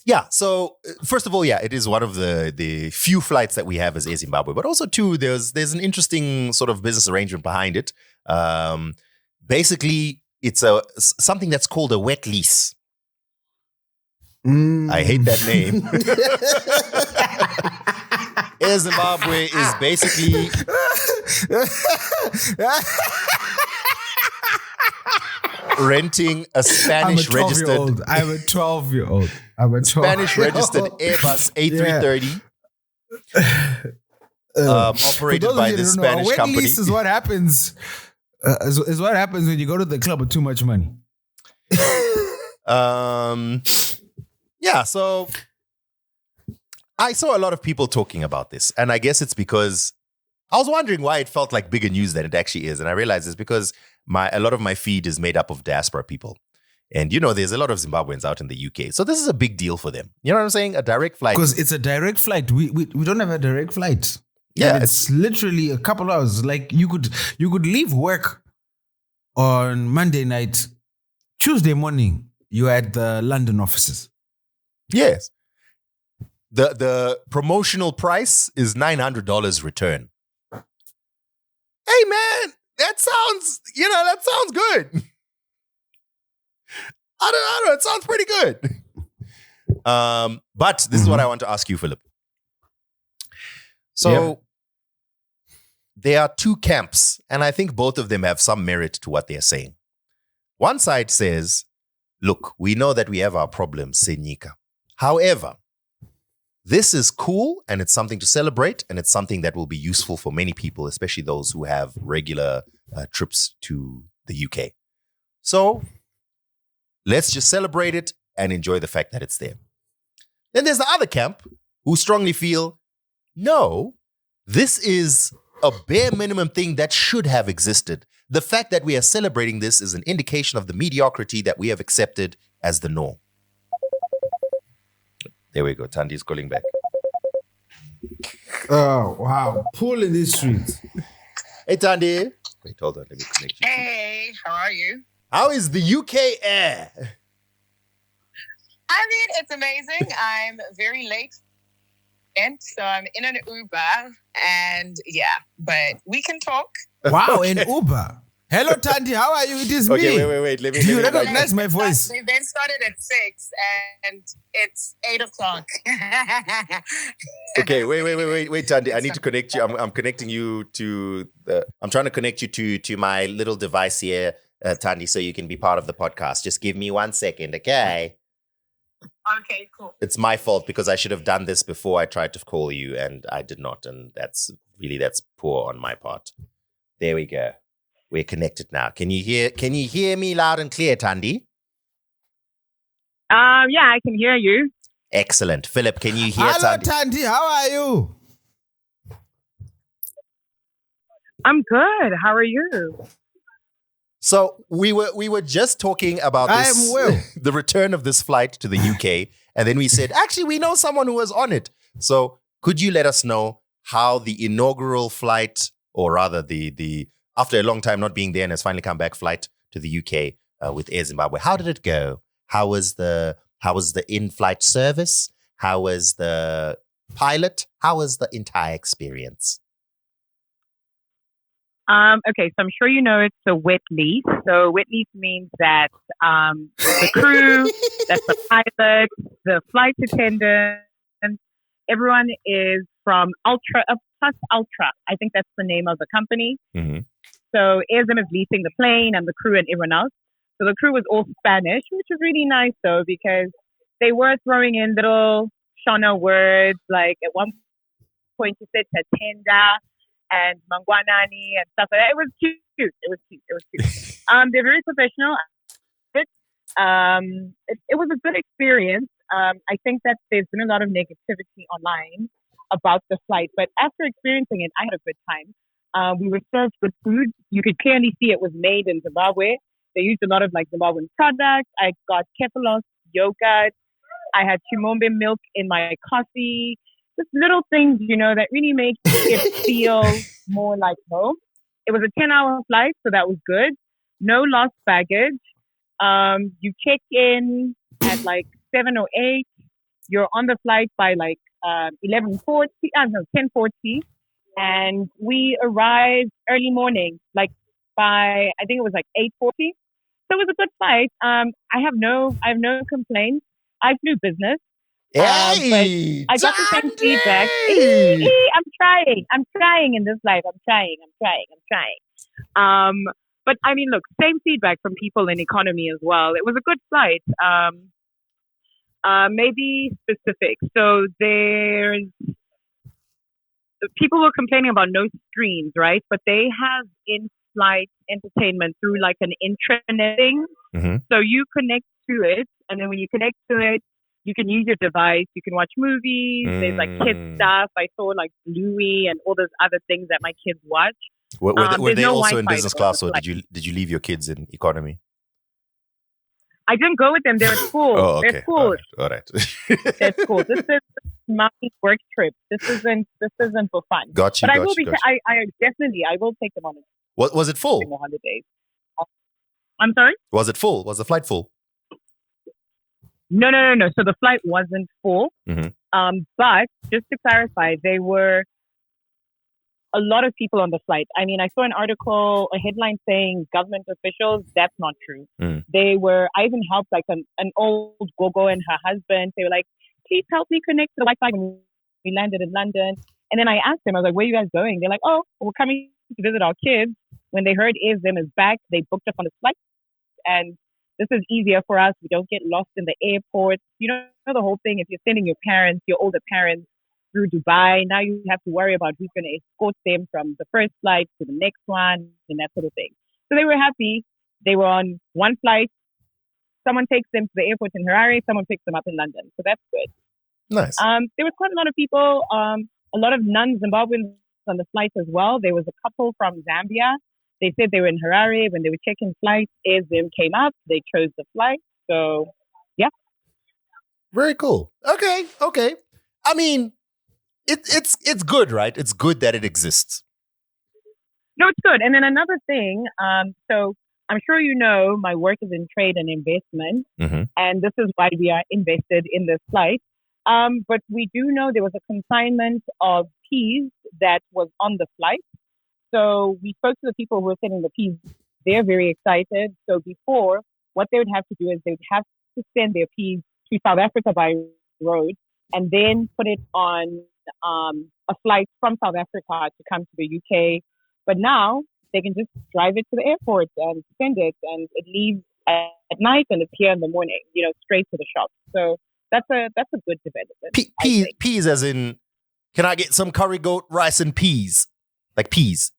[SPEAKER 1] Yeah, so first of all, it is one of the few flights that we have as Air Zimbabwe, but also too, there's an interesting sort of business arrangement behind it. Basically, it's something that's called a wet lease. I hate that name. Air Zimbabwe is basically renting a Spanish registered.
[SPEAKER 2] I'm a 12-year-old.
[SPEAKER 1] Spanish registered Airbus A330. Operated by this Spanish company.
[SPEAKER 2] Lease is what happens. Is what happens when you go to the club with too much money.
[SPEAKER 1] So I saw a lot of people talking about this, and I guess it's because I was wondering why it felt like bigger news than it actually is, and I realized it's because a lot of my feed is made up of diaspora people. And there's a lot of Zimbabweans out in the UK. So this is a big deal for them. You know what I'm saying? A direct flight.
[SPEAKER 2] Because it's a direct flight. We don't have a direct flight.
[SPEAKER 1] Yeah.
[SPEAKER 2] And it's literally a couple hours. Like you could leave work on Monday night. Tuesday morning, you're at the London offices.
[SPEAKER 1] Yes. The promotional price is $900 return. Hey man, that sounds good. I don't know. It sounds pretty good. But this is what I want to ask you, Philip. So there are two camps, and I think both of them have some merit to what they're saying. One side says, look, we know that we have our problems, Senika. However, this is cool, and it's something to celebrate, and it's something that will be useful for many people, especially those who have regular trips to the UK. So let's just celebrate it and enjoy the fact that it's there. Then there's the other camp who strongly feel, no, this is a bare minimum thing that should have existed. The fact that we are celebrating this is an indication of the mediocrity that we have accepted as the norm. There we go. Tandi's calling back.
[SPEAKER 2] Oh, wow. Pool in these streets.
[SPEAKER 1] Hey, Tandi. Wait, hold on. Let me connect you.
[SPEAKER 3] Hey, how are you?
[SPEAKER 1] How is the UK air?
[SPEAKER 3] I mean, it's amazing. I'm very late. And so I'm in an Uber and yeah, but we can talk.
[SPEAKER 2] Wow, an Uber. Hello, Tandi. How are you? It is me.
[SPEAKER 1] Wait. Let me.
[SPEAKER 2] Do you recognize my voice?
[SPEAKER 3] The event started at 6 and it's 8 o'clock.
[SPEAKER 1] Okay, wait, Tandi. I need to connect you. I'm connecting you to I'm trying to connect you to my little device here, Tandi, so you can be part of the podcast. Just give me 1 second, okay?
[SPEAKER 3] Okay, cool.
[SPEAKER 1] It's my fault because I should have done this before I tried to call you and I did not. And that's poor on my part. There we go. We're connected now. Can you hear me loud and clear, Tandi?
[SPEAKER 5] Yeah, I can hear you.
[SPEAKER 1] Excellent. Philip, can you hear
[SPEAKER 2] Hello,
[SPEAKER 1] Tandi?
[SPEAKER 2] Tandi. How are you?
[SPEAKER 5] I'm good. How are you?
[SPEAKER 1] So we were just talking about this,
[SPEAKER 2] I am well.
[SPEAKER 1] the return of this flight to the UK, and then we said, actually, we know someone who was on it. So could you let us know how the inaugural flight, or rather the after a long time not being there and has finally come back flight to the UK with Air Zimbabwe, how did it go? How was the in-flight service? How was the pilot? How was the entire experience?
[SPEAKER 5] Okay, so I'm sure you know it's a wet lease. So wet lease means that the crew, that's the pilot, the flight attendant, everyone is from Ultra plus Ultra. I think that's the name of the company.
[SPEAKER 1] Mm-hmm.
[SPEAKER 5] So Air Zim is leasing the plane and the crew and everyone else. So the crew was all Spanish, which was really nice though, because they were throwing in little Shona words. Like at one point you said Tatenda and Mangwanani and stuff like that. It was cute. They're very professional. It was a good experience. I think that there's been a lot of negativity online about the flight, but after experiencing it, I had a good time. We were served good food. You could clearly see it was made in Zimbabwe. They used a lot of like Zimbabwean products. I got kefalos yogurt. I had chimombe milk in my coffee. Just little things, that really make it feel more like home. It was a 10-hour flight, so that was good. No lost baggage. You check in at like 7 or 8. You're on the flight by like 10:40, and we arrived early morning, like by I think it was like 8:40. So it was a good flight. I have no complaints. I flew business.
[SPEAKER 1] Hey,
[SPEAKER 5] I got the same feedback. I'm trying in this life. I'm trying. But I mean, look, same feedback from people in economy as well. It was a good flight. Maybe specific. So people were complaining about no screens, right? But they have in-flight entertainment through like an intranet thing.
[SPEAKER 1] Mm-hmm.
[SPEAKER 5] So you connect to it, and then when you connect to it, you can use your device. You can watch movies. There's like kids stuff. I saw like Bluey and all those other things that my kids watch.
[SPEAKER 1] Were they
[SPEAKER 5] no
[SPEAKER 1] also in
[SPEAKER 5] Wi-Fi
[SPEAKER 1] business
[SPEAKER 5] though,
[SPEAKER 1] class, or did you leave your kids in economy?
[SPEAKER 5] I didn't go with them. They're at school.
[SPEAKER 1] Oh, okay.
[SPEAKER 5] They're school.
[SPEAKER 1] All right.
[SPEAKER 5] They're school. This is my work trip. This isn't for fun.
[SPEAKER 1] Got you.
[SPEAKER 5] But
[SPEAKER 1] got
[SPEAKER 5] I will
[SPEAKER 1] you,
[SPEAKER 5] be.
[SPEAKER 1] got you.
[SPEAKER 5] I will take them on
[SPEAKER 1] Was it full?
[SPEAKER 5] the holidays. I'm sorry?
[SPEAKER 1] Was it full? Was the flight full?
[SPEAKER 5] No. So the flight wasn't full.
[SPEAKER 1] Mm-hmm.
[SPEAKER 5] But just to clarify, there were a lot of people on the flight. I mean, I saw an article, a headline saying government officials. That's not true. I even helped like an old gogo and her husband. They were like, please help me connect to the Wi-Fi when we landed in London. And then I asked them, I was like, where are you guys going? They're like, oh, we're coming to visit our kids. When they heard Air Zim is back, they booked up on the flight. And this is easier for us. We don't get lost in the airport. You know the whole thing. If you're sending your older parents through Dubai, now you have to worry about who's going to escort them from the first flight to the next one and that sort of thing. So they were happy. They were on one flight. Someone takes them to the airport in Harare. Someone picks them up in London. So that's good.
[SPEAKER 1] Nice.
[SPEAKER 5] There was quite a lot of people, a lot of non-Zimbabweans on the flight as well. There was a couple from Zambia. They said they were in Harare. When they were checking flights, Air Zim came up. They chose the flight. So, yeah.
[SPEAKER 1] Very cool. Okay. I mean, it's good, right? It's good that it exists.
[SPEAKER 5] No, it's good. And then another thing, so I'm sure you know my work is in trade and investment, and this is why we are invested in this flight. But we do know there was a consignment of peas that was on the flight. So we spoke to the people who were sending the peas. They're very excited. So before, what they would have to do is they would have to send their peas to South Africa by road and then put it on a flight from South Africa to come to the UK. But now they can just drive it to the airport and send it, and it leaves at night and it's here in the morning, straight to the shop. So that's a good development.
[SPEAKER 1] Peas as in, can I get some curry goat rice and peas? Like peas?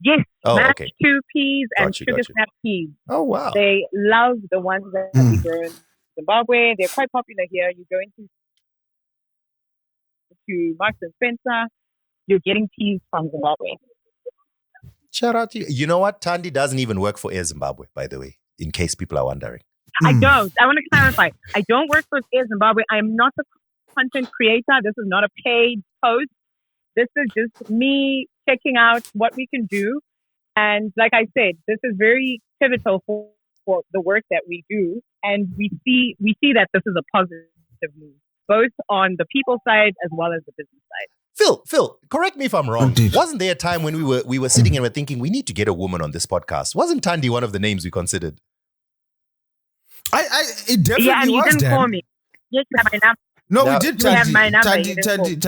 [SPEAKER 5] Yes, mashed
[SPEAKER 1] okay.
[SPEAKER 5] 2 peas and
[SPEAKER 1] Got you.
[SPEAKER 5] sugar snap peas.
[SPEAKER 1] Oh, wow.
[SPEAKER 5] They love the ones that we grow in Zimbabwe. They're quite popular here. You go into Marks and Spencer, you're getting peas from Zimbabwe.
[SPEAKER 1] Shout out to you. You know what? Thandi doesn't even work for Air Zimbabwe, by the way, in case people are wondering.
[SPEAKER 5] I don't. I want to clarify. I don't work for Air Zimbabwe. I am not a content creator. This is not a paid post. This is just me checking out what we can do. And like I said, this is very pivotal for the work that we do. And we see that this is a positive move, both on the people side as well as the business side.
[SPEAKER 1] Phil, correct me if I'm wrong.
[SPEAKER 2] Indeed.
[SPEAKER 1] Wasn't there a time when we were sitting and we're thinking we need to get a woman on this podcast? Wasn't Thandi one of the names we considered?
[SPEAKER 2] It definitely
[SPEAKER 5] and you
[SPEAKER 2] was,
[SPEAKER 5] didn't
[SPEAKER 2] Dan.
[SPEAKER 5] call me. Yes, you have my number.
[SPEAKER 2] No,
[SPEAKER 1] Now-
[SPEAKER 2] we did.
[SPEAKER 5] You have my number, you didn't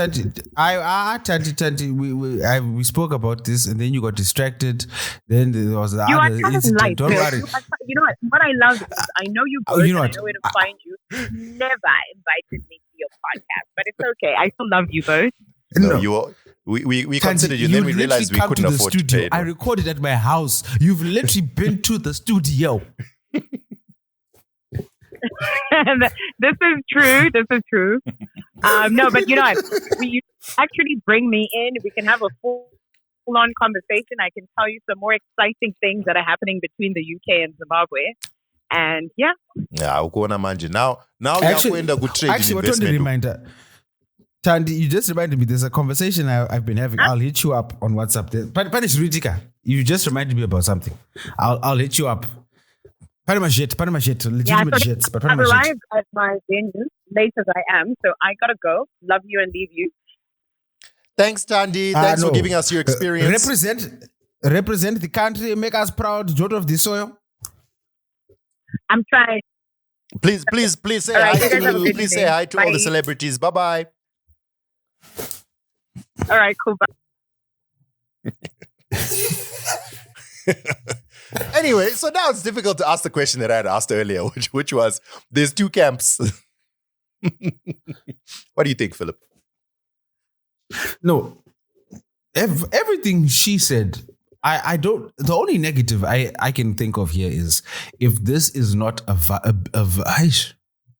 [SPEAKER 2] Tanti. We spoke about this, and then you got distracted. Then there was the
[SPEAKER 5] You are
[SPEAKER 2] other
[SPEAKER 5] kind of
[SPEAKER 2] incident.
[SPEAKER 5] light.
[SPEAKER 2] Don't worry.
[SPEAKER 5] You know what I love is I know you both,
[SPEAKER 2] you know
[SPEAKER 5] and
[SPEAKER 2] what?
[SPEAKER 5] I know where to find you. You never invited me to your podcast, but it's okay. I still love you both.
[SPEAKER 1] No, you were, we
[SPEAKER 2] Tanti,
[SPEAKER 1] considered you, and then we
[SPEAKER 2] literally
[SPEAKER 1] realized we
[SPEAKER 2] come
[SPEAKER 1] couldn't
[SPEAKER 2] to the
[SPEAKER 1] afford to
[SPEAKER 2] studio.
[SPEAKER 1] pay.
[SPEAKER 2] I recorded at my house. You've literally been to the studio.
[SPEAKER 5] This is true. No, but you know what? You actually bring me in. We can have a full-on conversation. I can tell you some more exciting things that are happening between the UK and Zimbabwe. And yeah.
[SPEAKER 1] Yeah, ukuona manje. Now
[SPEAKER 2] Actually,
[SPEAKER 1] yakuenda kutrade
[SPEAKER 2] what was the
[SPEAKER 1] investment.
[SPEAKER 2] reminder? Tanti, you just reminded me. There's a conversation I've been having. I'll hit you up on WhatsApp. Panish Ritika, you just reminded me about something. I'll hit you up. Panama jet, legitimate jets. But
[SPEAKER 5] I've
[SPEAKER 2] Panama jet.
[SPEAKER 5] arrived at my venue late as I am, so I gotta go. Love you and leave you.
[SPEAKER 1] Thanks, Thandi. Thanks for
[SPEAKER 2] no.
[SPEAKER 1] giving us your experience.
[SPEAKER 2] Represent the country, make us proud, daughter of the soil.
[SPEAKER 5] I'm trying.
[SPEAKER 1] Please say
[SPEAKER 5] All right,
[SPEAKER 1] hi
[SPEAKER 5] you guys have a
[SPEAKER 1] to
[SPEAKER 5] good
[SPEAKER 1] please
[SPEAKER 5] day.
[SPEAKER 1] say hi to all the
[SPEAKER 5] Bye.
[SPEAKER 1] celebrities. Bye-bye.
[SPEAKER 5] All right, cool. Bye.
[SPEAKER 1] Anyway, so now it's difficult to ask the question that I had asked earlier, which was, there's 2 camps. What do you think, Philip?
[SPEAKER 2] No, everything she said, I don't. The only negative I can think of here is if this is not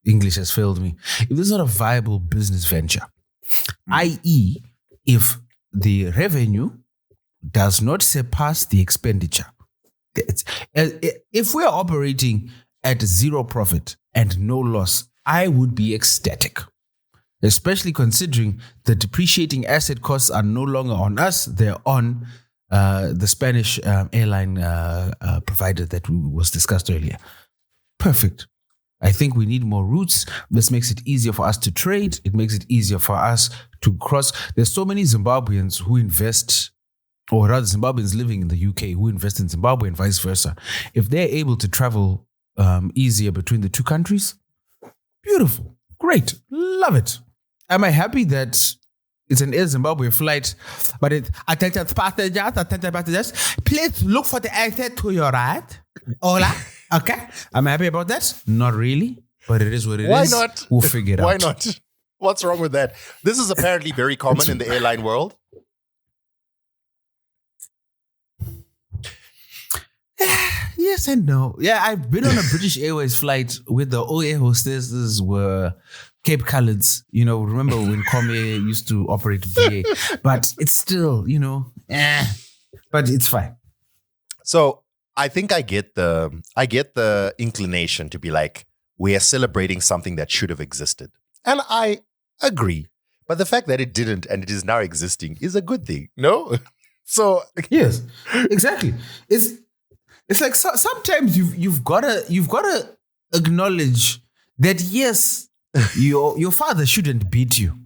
[SPEAKER 2] English has failed me. If this is not a viable business venture, i.e., if the revenue does not surpass the expenditure, if we're operating at 0 profit and no loss, I would be ecstatic. Especially considering the depreciating asset costs are no longer on us, they're on the Spanish airline provider that was discussed earlier. Perfect. I think we need more routes. This makes it easier for us to trade. It makes it easier for us to cross. There's so many Zimbabweans who invest, or rather Zimbabweans living in the UK who invest in Zimbabwe and vice versa. If they're able to travel easier between the 2 countries, beautiful, great, love it. Am I happy that it's an Air Zimbabwe flight, but attention passengers, please look for the exit to your right. Hola. Okay. Am I happy about that? Not really, but it is what it is.
[SPEAKER 1] Why not?
[SPEAKER 2] We'll figure it out.
[SPEAKER 1] Why not? What's wrong with that? This is apparently very common in the airline world.
[SPEAKER 2] Yeah, yes and no. Yeah, I've been on a British Airways flight with the air hostesses were Cape Coloureds. You know, remember when Kwame used to operate BA? But it's still, but it's fine.
[SPEAKER 1] So I think I get the inclination to be like, we are celebrating something that should have existed. And I agree. But the fact that it didn't and it is now existing is a good thing, no? So
[SPEAKER 2] yes, exactly. It's like sometimes you've gotta acknowledge that yes, your father shouldn't beat you,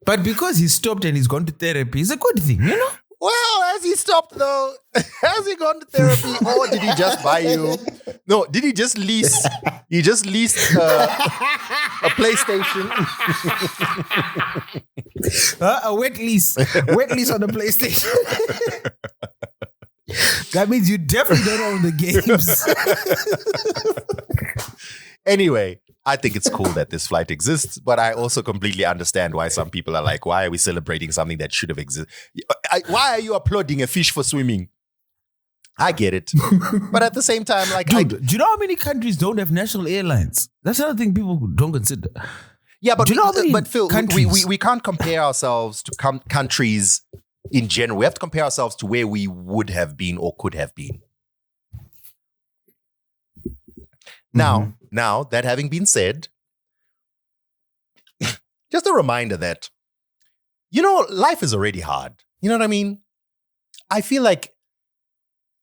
[SPEAKER 2] but because he stopped and he's gone to therapy, it's a good thing, you know.
[SPEAKER 1] Well, has he stopped though? Has he gone to therapy, or did he just buy you? No, did he just lease? He just leased a PlayStation.
[SPEAKER 2] A wet lease on the PlayStation. That means you definitely don't own the games.
[SPEAKER 1] Anyway, I think it's cool that this flight exists, but I also completely understand why some people are like, why are we celebrating something that should have existed? Why are you applauding a fish for swimming? I get it. But at the same time, like...
[SPEAKER 2] Dude, do you know how many countries don't have national airlines? That's another thing people don't consider.
[SPEAKER 1] Yeah, but, but Phil,
[SPEAKER 2] countries?
[SPEAKER 1] we can't compare ourselves to countries in general. We have to compare ourselves to where we would have been or could have been. Now, that having been said, just a reminder that, life is already hard. You know what I mean? I feel like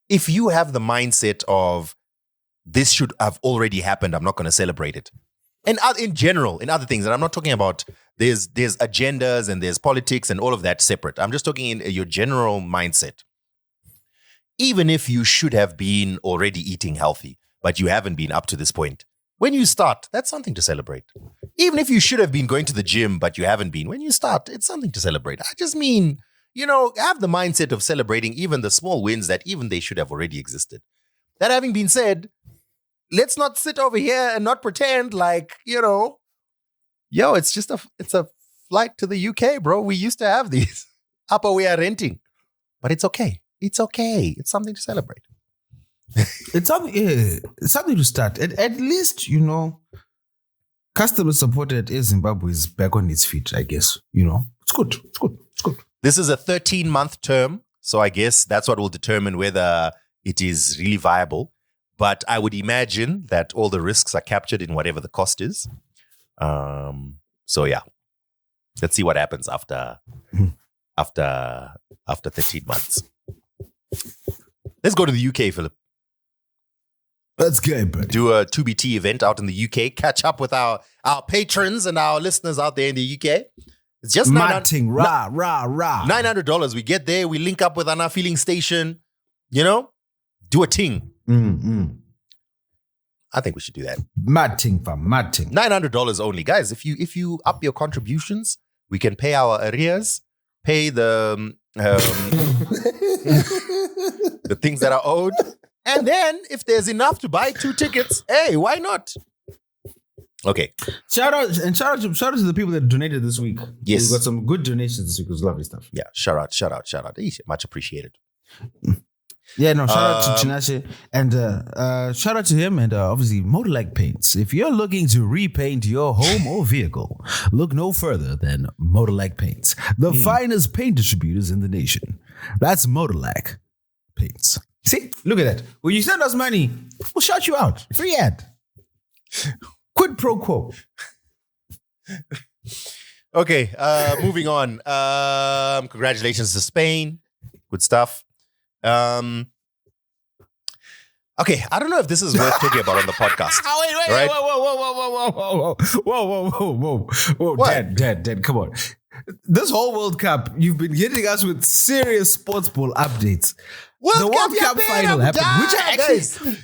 [SPEAKER 1] if you have the mindset of this should have already happened, I'm not going to celebrate it. And in general, in other things, and I'm not talking about there's agendas and there's politics and all of that separate. I'm just talking in your general mindset. Even if you should have been already eating healthy, but you haven't been up to this point, when you start, that's something to celebrate. Even if you should have been going to the gym, but you haven't been, when you start, it's something to celebrate. I just mean, have the mindset of celebrating even the small wins that even they should have already existed. That having been said, let's not sit over here and not pretend like, it's a flight to the UK, bro. We used to have these. Upper we are renting. But it's okay. It's okay. It's something to celebrate.
[SPEAKER 2] It's something to start. At least, customer support at Air Zimbabwe is back on its feet, I guess. It's good.
[SPEAKER 1] This is a 13-month term. So I guess that's what will determine whether it is really viable. But I would imagine that all the risks are captured in whatever the cost is. So yeah, let's see what happens after 13 months. Let's go to the UK, Philip.
[SPEAKER 2] Let's go, buddy.
[SPEAKER 1] Do a 2BT event out in the UK. Catch up with our patrons and our listeners out there in the UK. It's just $900. We get there. We link up with our filling station. Do a ting.
[SPEAKER 2] Mm-hmm.
[SPEAKER 1] I think we should do that.
[SPEAKER 2] Mad ting.
[SPEAKER 1] $900 only. Guys, if you up your contributions, we can pay our arrears, pay the the things that are owed. And then if there's enough to buy 2 tickets, hey, why not? Okay.
[SPEAKER 2] Shout out to the people that donated this week.
[SPEAKER 1] Yes.
[SPEAKER 2] We got some good donations this week. It was lovely stuff.
[SPEAKER 1] Yeah. Shout out. Much appreciated.
[SPEAKER 2] Yeah, no, shout out to Chinashe and shout out to him and obviously Motorlike Paints. If you're looking to repaint your home or vehicle, look no further than Motorlike Paints, the finest paint distributors in the nation. That's Motorlike Paints. See, look at that. When you send us money, we'll shout you out. Free ad. Quid pro quo.
[SPEAKER 1] Okay, moving on. Congratulations to Spain. Good stuff. Okay, I don't know if this is worth talking about on the podcast.
[SPEAKER 2] Wait, whoa.
[SPEAKER 1] What?
[SPEAKER 2] Dad, come on. This whole World Cup, you've been hitting us with serious sports ball updates. The World Cup final happened,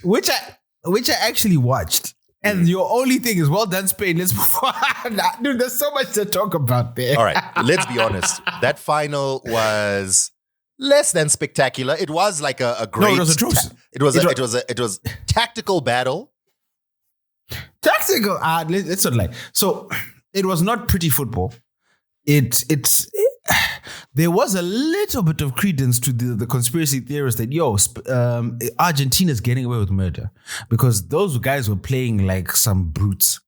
[SPEAKER 2] which I actually watched. And your only thing is, well done, Spain. Let's move on. Dude, there's so much to talk about there.
[SPEAKER 1] All right, let's be honest. That final was less than spectacular. It was like a great.
[SPEAKER 2] No, it was atrocious.
[SPEAKER 1] It was tactical battle.
[SPEAKER 2] Tactical. Let's not lie. So it was not pretty football. The there was a little bit of credence to the conspiracy theorists that, Argentina's getting away with murder because those guys were playing like some brutes.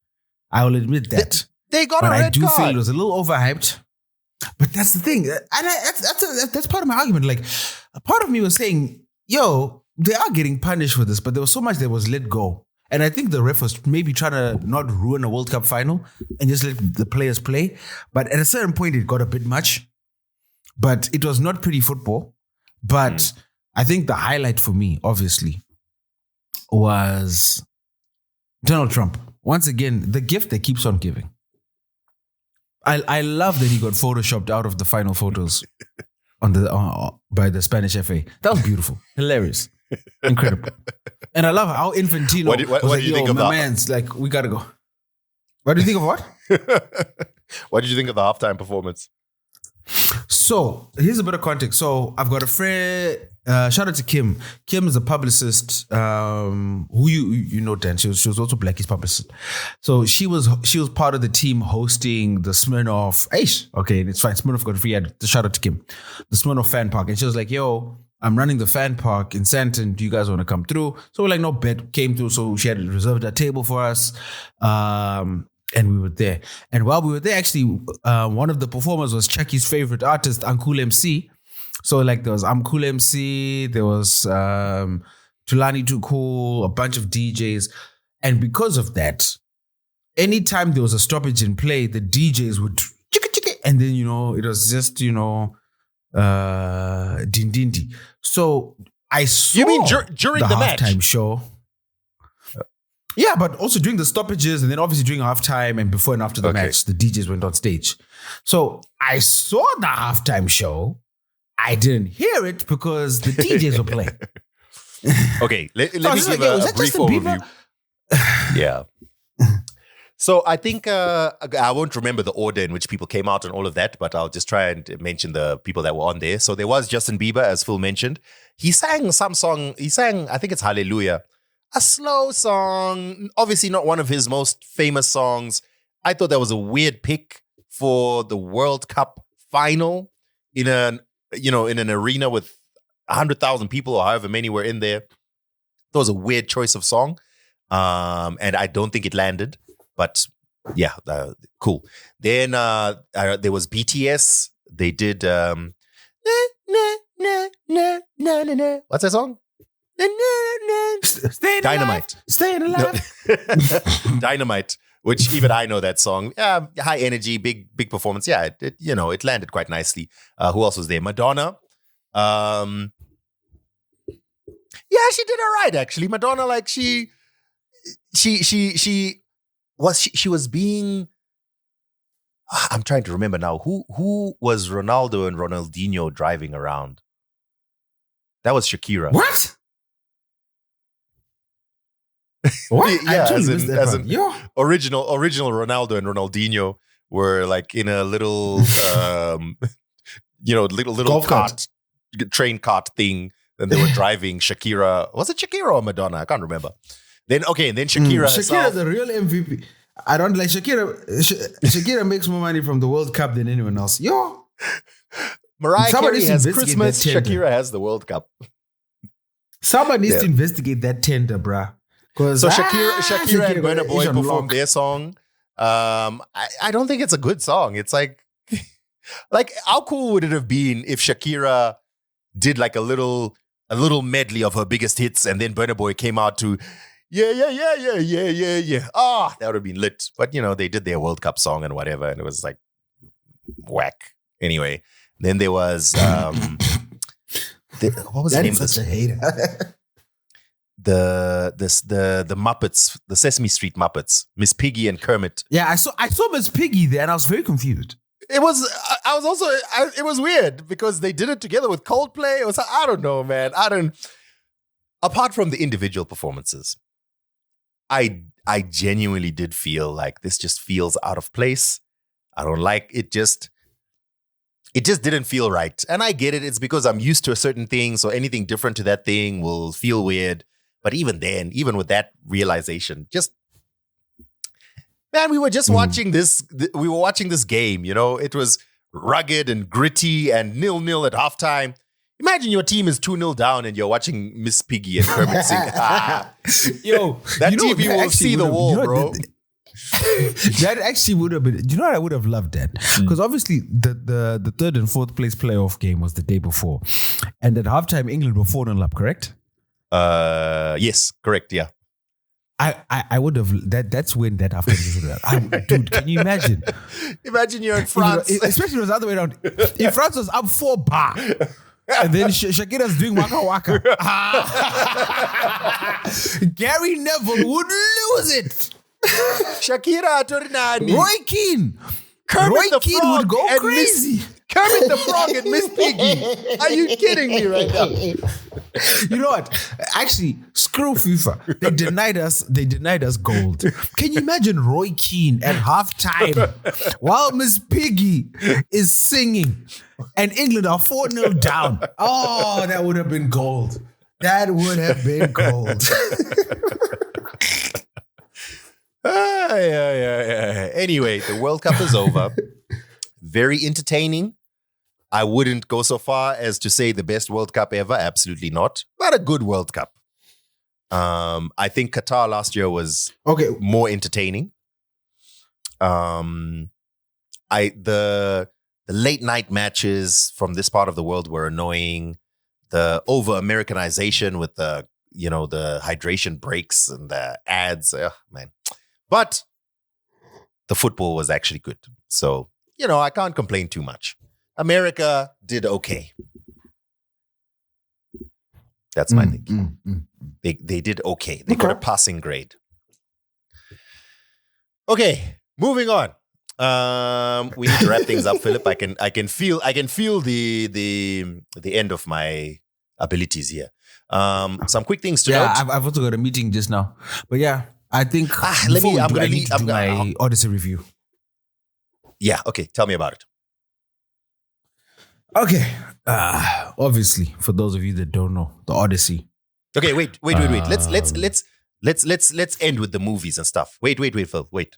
[SPEAKER 2] I will admit that.
[SPEAKER 1] They got
[SPEAKER 2] but
[SPEAKER 1] a red
[SPEAKER 2] I do
[SPEAKER 1] card.
[SPEAKER 2] feel it was a little overhyped. But that's the thing. And that's part of my argument. Like, a part of me was saying, they are getting punished for this, but there was so much that was let go. And I think the ref was maybe trying to not ruin a World Cup final and just let the players play. But at a certain point, it got a bit much. But it was not pretty football. But I think the highlight for me, obviously, was Donald Trump. Once again, the gift that keeps on giving. I love that he got photoshopped out of the final photos on by the Spanish FA. That was beautiful, hilarious, incredible. And I love how Infantino
[SPEAKER 1] What did you think of that?
[SPEAKER 2] Man's like, we gotta go. What do you think of what?
[SPEAKER 1] What did you think of the halftime performance?
[SPEAKER 2] So here's a bit of context. So I've got a friend. Shout out to Kim. Kim is a publicist who you know, Dan. She was also Blackie's publicist. So she was part of the team hosting the Smirnoff. Okay, it's fine. Smirnoff got a free ad. Shout out to Kim. The Smirnoff fan park, and she was like, "Yo, I'm running the fan park in Santon. Do you guys want to come through?" So we're like, "No bet." Came through. So she had reserved a table for us. And we were there. And while we were there, actually, one of the performers was Chucky's favorite artist, Uncool MC. So like there was Cool MC, there was Tulani Too Cool, a bunch of DJs. And because of that, anytime there was a stoppage in play, the DJs would chicka chicka, and then, it was just, din din di. So I saw
[SPEAKER 1] You mean during the match?
[SPEAKER 2] halftime show. Yeah, but also during the stoppages, and then obviously during halftime and before and after the match, the DJs went on stage. So I saw the halftime show. I didn't hear it because the DJs were playing.
[SPEAKER 1] Okay, let me give a brief overview. Yeah. So I think I won't remember the order in which people came out and all of that, but I'll just try and mention the people that were on there. So there was Justin Bieber, as Phil mentioned. He sang some song. He sang, I think it's Hallelujah. A slow song, obviously not one of his most famous songs. I thought that was a weird pick for the World Cup final in an arena with 100,000 people or however many were in there. That was a weird choice of song, and I don't think it landed. But yeah, cool. Then there was BTS. They did what's that song? Dynamite.
[SPEAKER 2] Staying alive.
[SPEAKER 1] No. Dynamite, which even I know that song. High energy, big performance. Yeah, it landed quite nicely. Who else was there? Madonna. Yeah, she did all right actually. Madonna, like she was being. I'm trying to remember now. Who was Ronaldo and Ronaldinho driving around? That was Shakira.
[SPEAKER 2] What? What?
[SPEAKER 1] Yeah, as in
[SPEAKER 2] original
[SPEAKER 1] Ronaldo and Ronaldinho were like in a little, little
[SPEAKER 2] golf cart,
[SPEAKER 1] train cart thing. And they were driving Shakira. Was it Shakira or Madonna? I can't remember. Then Shakira.
[SPEAKER 2] Shakira, the real MVP. I don't like Shakira. Shakira makes more money from the World Cup than anyone else.
[SPEAKER 1] Mariah Carey has Christmas. Shakira has the World Cup.
[SPEAKER 2] Someone needs to investigate that tender, bruh.
[SPEAKER 1] So Shakira and Burna Boy performed their song. I don't think it's a good song. It's like how cool would it have been if Shakira did like a little medley of her biggest hits, and then Burna Boy came out to yeah. That would have been lit. But they did their World Cup song and whatever, and it was like whack. Anyway, then there was what was the name of this?
[SPEAKER 2] Such a hater.
[SPEAKER 1] The Muppets, the Sesame Street Muppets, Miss Piggy and Kermit.
[SPEAKER 2] Yeah, I saw Miss Piggy there, and I was very confused.
[SPEAKER 1] It was weird because they did it together with Coldplay. It was, I don't know, man. Apart from the individual performances, I genuinely did feel like this just feels out of place. I don't like it. It just didn't feel right. And I get it. It's because I'm used to a certain thing. So anything different to that thing will feel weird. But even then, even with that realization, man, we were just watching this. We were watching this game. It was rugged and gritty and 0-0 at halftime. Imagine your team is 2-0 down and you're watching Miss Piggy and Kermit sing.
[SPEAKER 2] Yo,
[SPEAKER 1] that TV will see the wall, bro.
[SPEAKER 2] That actually would have been. You know what I would have loved that? Because obviously the third and fourth place playoff game was the day before, and at halftime England were 4-0 up. Correct?
[SPEAKER 1] Yes, correct. Yeah.
[SPEAKER 2] I would have that's when that afternoon. Dude, can you imagine?
[SPEAKER 1] Imagine you're in France,
[SPEAKER 2] especially if it was the other way around. If France was up 4-bar. And then Shakira's doing Waka Waka. Gary Neville would lose it.
[SPEAKER 1] Shakira Tornani.
[SPEAKER 2] Roy Keane.
[SPEAKER 1] Kermit
[SPEAKER 2] Roy Keane would go crazy.
[SPEAKER 1] Kermit the Frog and Miss Piggy. Are you kidding me right now?
[SPEAKER 2] You know what? Actually, screw FIFA. They denied us gold. Can you imagine Roy Keane at halftime while Miss Piggy is singing and England are 4-0 down? Oh, that would have been gold. That would have been gold.
[SPEAKER 1] Yeah. Anyway, the World Cup is over. Very entertaining. I wouldn't go so far as to say the best World Cup ever. Absolutely not. But a good World Cup. I think Qatar last year was more entertaining. The late night matches from this part of the world were annoying. The over Americanization with the hydration breaks and the ads, man. But the football was actually good. So, I can't complain too much. America did okay. That's my thinking. They did okay. They got a passing grade. Okay, moving on. We need to wrap things up, Philip. I can feel the end of my abilities here. Some quick things to note.
[SPEAKER 2] I've also got a meeting just now. But yeah, I think I need to do my Odyssey review.
[SPEAKER 1] Yeah, okay. Tell me about it.
[SPEAKER 2] Okay. Obviously, for those of you that don't know, the Odyssey.
[SPEAKER 1] Okay, wait. Let's end with the movies and stuff. Wait, Phil. Wait.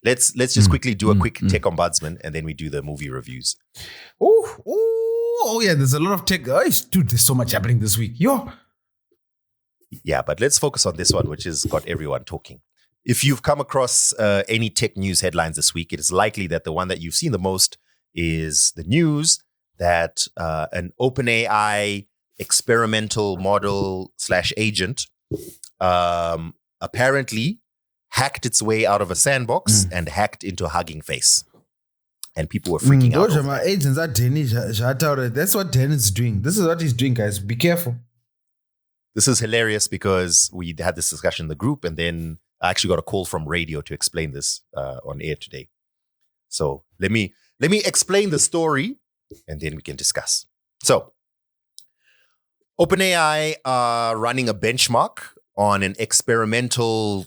[SPEAKER 1] Let's just quickly do a quick tech ombudsman and then we do the movie reviews.
[SPEAKER 2] Oh yeah, there's a lot of tech. Dude, there's so much happening this week.
[SPEAKER 1] Yeah, but let's focus on this one, which has got everyone talking. If you've come across any tech news headlines this week, it is likely that the one that you've seen the most is the news that an OpenAI experimental model / agent apparently hacked its way out of a sandbox and hacked into Hugging Face. And people were freaking out.
[SPEAKER 2] Those are my agents. That's what Dennis is doing. This is what he's doing, guys. Be careful.
[SPEAKER 1] This is hilarious because we had this discussion in the group and then I actually got a call from radio to explain this on air today. So let me explain the story and then we can discuss. So OpenAI are running a benchmark on an experimental,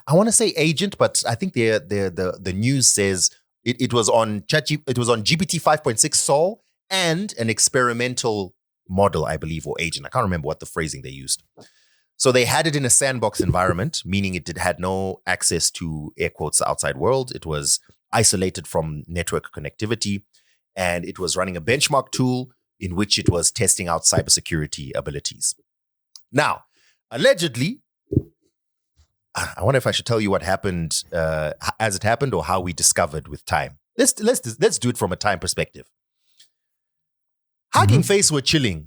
[SPEAKER 1] I want to say agent, but I think the news says it was on GPT 5.6 Sol and an experimental model, I believe, or agent. I can't remember what the phrasing they used. So they had it in a sandbox environment, meaning it had no access to, air quotes, the outside world. It was isolated from network connectivity, and it was running a benchmark tool in which it was testing out cybersecurity abilities. Now, allegedly, I wonder if I should tell you what happened as it happened or how we discovered with time. Let's do it from a time perspective. Hugging Face were chilling.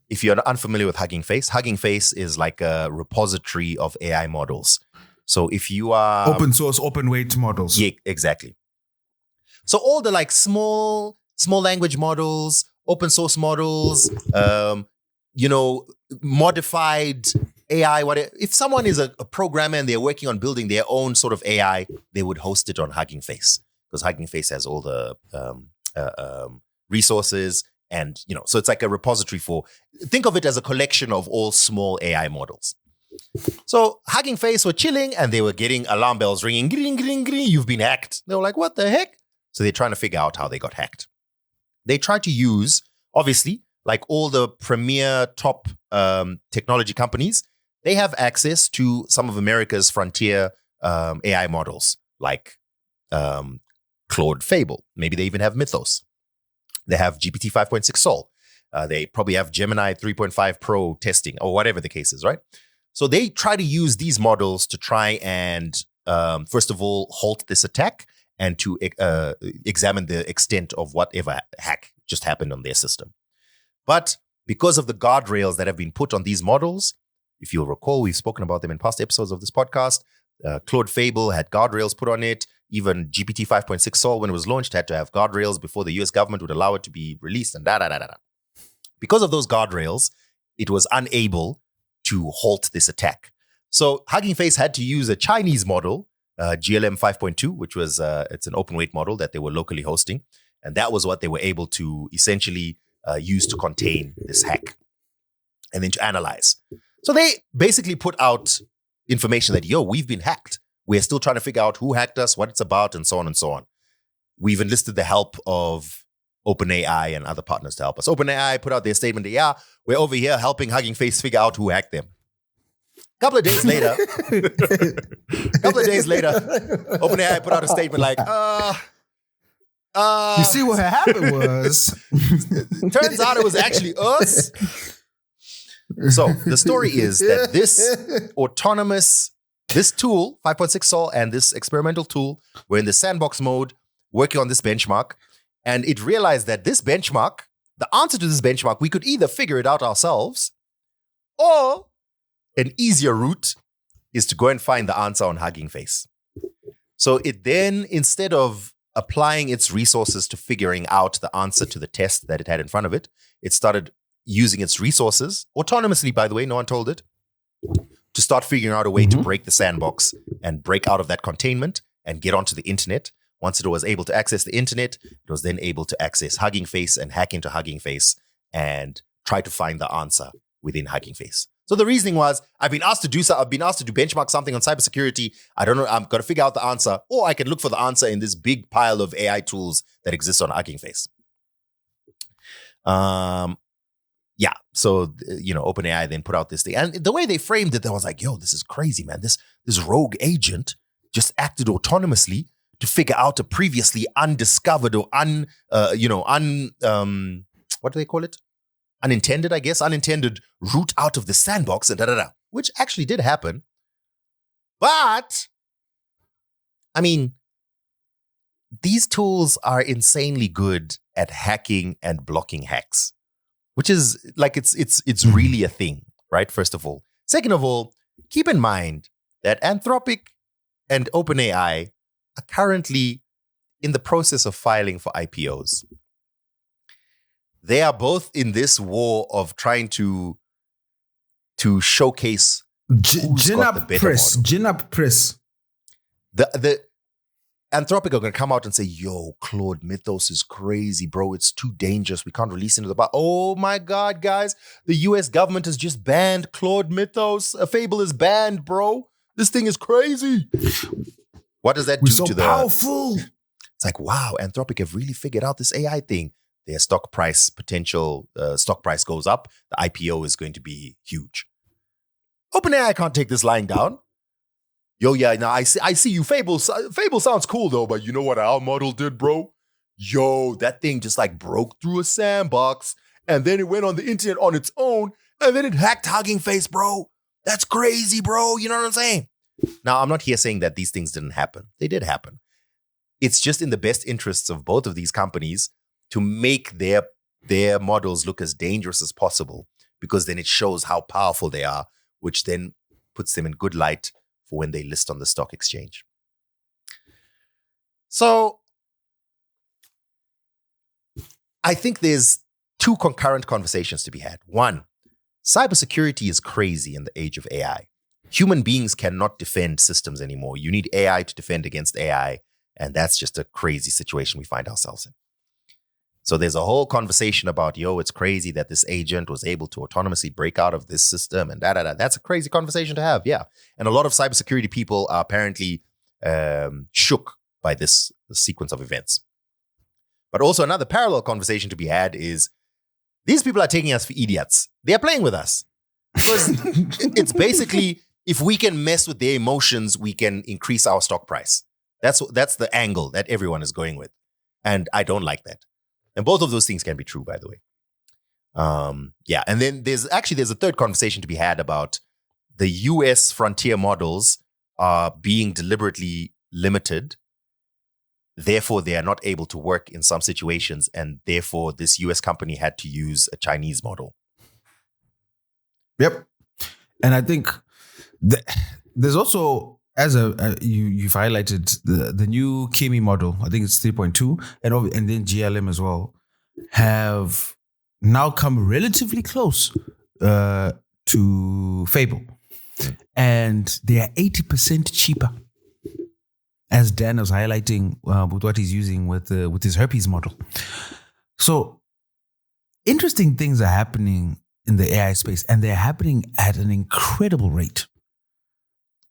[SPEAKER 1] If you're unfamiliar with Hugging Face is like a repository of AI models. So if you are
[SPEAKER 2] open source, open weight models.
[SPEAKER 1] Yeah, exactly. So all the like small language models, open source models, modified AI, whatever. If someone is a programmer and they're working on building their own sort of AI, they would host it on Hugging Face because Hugging Face has all the resources. And, so it's like a repository think of it as a collection of all small AI models. So Hugging Face were chilling and they were getting alarm bells ringing, gring, gring, gring, you've been hacked. They were like, what the heck? So they're trying to figure out how they got hacked. They tried to use, obviously, like all the premier top technology companies, they have access to some of America's frontier AI models, like Claude Fable. Maybe they even have Mythos. They have GPT 5.6 Sol. They probably have Gemini 3.5 Pro testing or whatever the case is, right? So they try to use these models to try and, first of all, halt this attack and to examine the extent of whatever hack just happened on their system. But because of the guardrails that have been put on these models, if you'll recall, we've spoken about them in past episodes of this podcast. Claude Fable had guardrails put on it. Even GPT 5.6 Sol, when it was launched, had to have guardrails before the US government would allow it to be released and da-da-da-da-da. Because of those guardrails, it was unable to halt this attack. So Hugging Face had to use a Chinese model, GLM 5.2, which was it's an open weight model that they were locally hosting. And that was what they were able to essentially use to contain this hack and then to analyze. So they basically put out information that, we've been hacked. We're still trying to figure out who hacked us, what it's about, and so on and so on. We've enlisted the help of OpenAI and other partners to help us. OpenAI put out their statement that, we're over here helping Hugging Face figure out who hacked them. A couple of days later, OpenAI put out a statement like,
[SPEAKER 2] you see what happened was...
[SPEAKER 1] turns out it was actually us. So the story is that this tool, 5.6 Sol, and this experimental tool were in the sandbox mode working on this benchmark. And it realized that this benchmark, the answer to this benchmark, we could either figure it out ourselves, or an easier route is to go and find the answer on Hugging Face. So it then, instead of applying its resources to figuring out the answer to the test that it had in front of it, it started using its resources, autonomously, by the way, no one told it, to start figuring out a way to break the sandbox and break out of that containment and get onto the internet. Once it was able to access the internet, it was then able to access Hugging Face and hack into Hugging Face and try to find the answer within Hugging Face. So the reasoning was, I've been asked to benchmark something on cybersecurity. I don't know, I'm going to figure out the answer, or I can look for the answer in this big pile of AI tools that exist on Hugging Face. So, OpenAI then put out this thing. And the way they framed it, I was like, this is crazy, man. This rogue agent just acted autonomously to figure out a previously undiscovered or what do they call it? Unintended route out of the sandbox and da-da-da, which actually did happen. But, I mean, these tools are insanely good at hacking and blocking hacks, which is like, it's really a thing, right? First of all. Second of all, keep in mind that Anthropic and OpenAI are currently in the process of filing for IPOs. They are both in this war of trying to showcase who's got the better model.
[SPEAKER 2] Gin up press.
[SPEAKER 1] The Anthropic are going to come out and say, Claude Mythos is crazy, bro. It's too dangerous. We can't release it into the Oh my God, guys. The US government has just banned Claude Mythos. A Fable is banned, bro. This thing is crazy. What does that do to the...
[SPEAKER 2] powerful.
[SPEAKER 1] It's like, wow, Anthropic have really figured out this AI thing. Their stock price goes up. The IPO is going to be huge. OpenAI can't take this lying down. I see you. Fable sounds cool though, but you know what our model did, bro? That thing just like broke through a sandbox and then it went on the internet on its own and then it hacked Hugging Face, bro. That's crazy, bro. You know what I'm saying? Now, I'm not here saying that these things didn't happen. They did happen. It's just in the best interests of both of these companies to make their models look as dangerous as possible, because then it shows how powerful they are, which then puts them in good light for when they list on the stock exchange. So I think there's two concurrent conversations to be had. One, cybersecurity is crazy in the age of AI. Human beings cannot defend systems anymore. You need AI to defend against AI, and that's just a crazy situation we find ourselves in. So there's a whole conversation about, it's crazy that this agent was able to autonomously break out of this system and da-da-da. That's a crazy conversation to have, yeah. And a lot of cybersecurity people are apparently shook by this sequence of events. But also another parallel conversation to be had is, these people are taking us for idiots. They're playing with us. Because it's basically, if we can mess with their emotions, we can increase our stock price. That's the angle that everyone is going with. And I don't like that. And both of those things can be true, by the way. And then there's a third conversation to be had about the US frontier models are being deliberately limited. Therefore, they are not able to work in some situations. And therefore, this US company had to use a Chinese model.
[SPEAKER 2] Yep. And I think there's also, as you've highlighted, the new Kimi model, I think it's 3.2, and then GLM as well, have now come relatively close to Fable. And they are 80% cheaper, as Dan was highlighting with what he's using with his Hermes model. So interesting things are happening in the AI space, and they're happening at an incredible rate.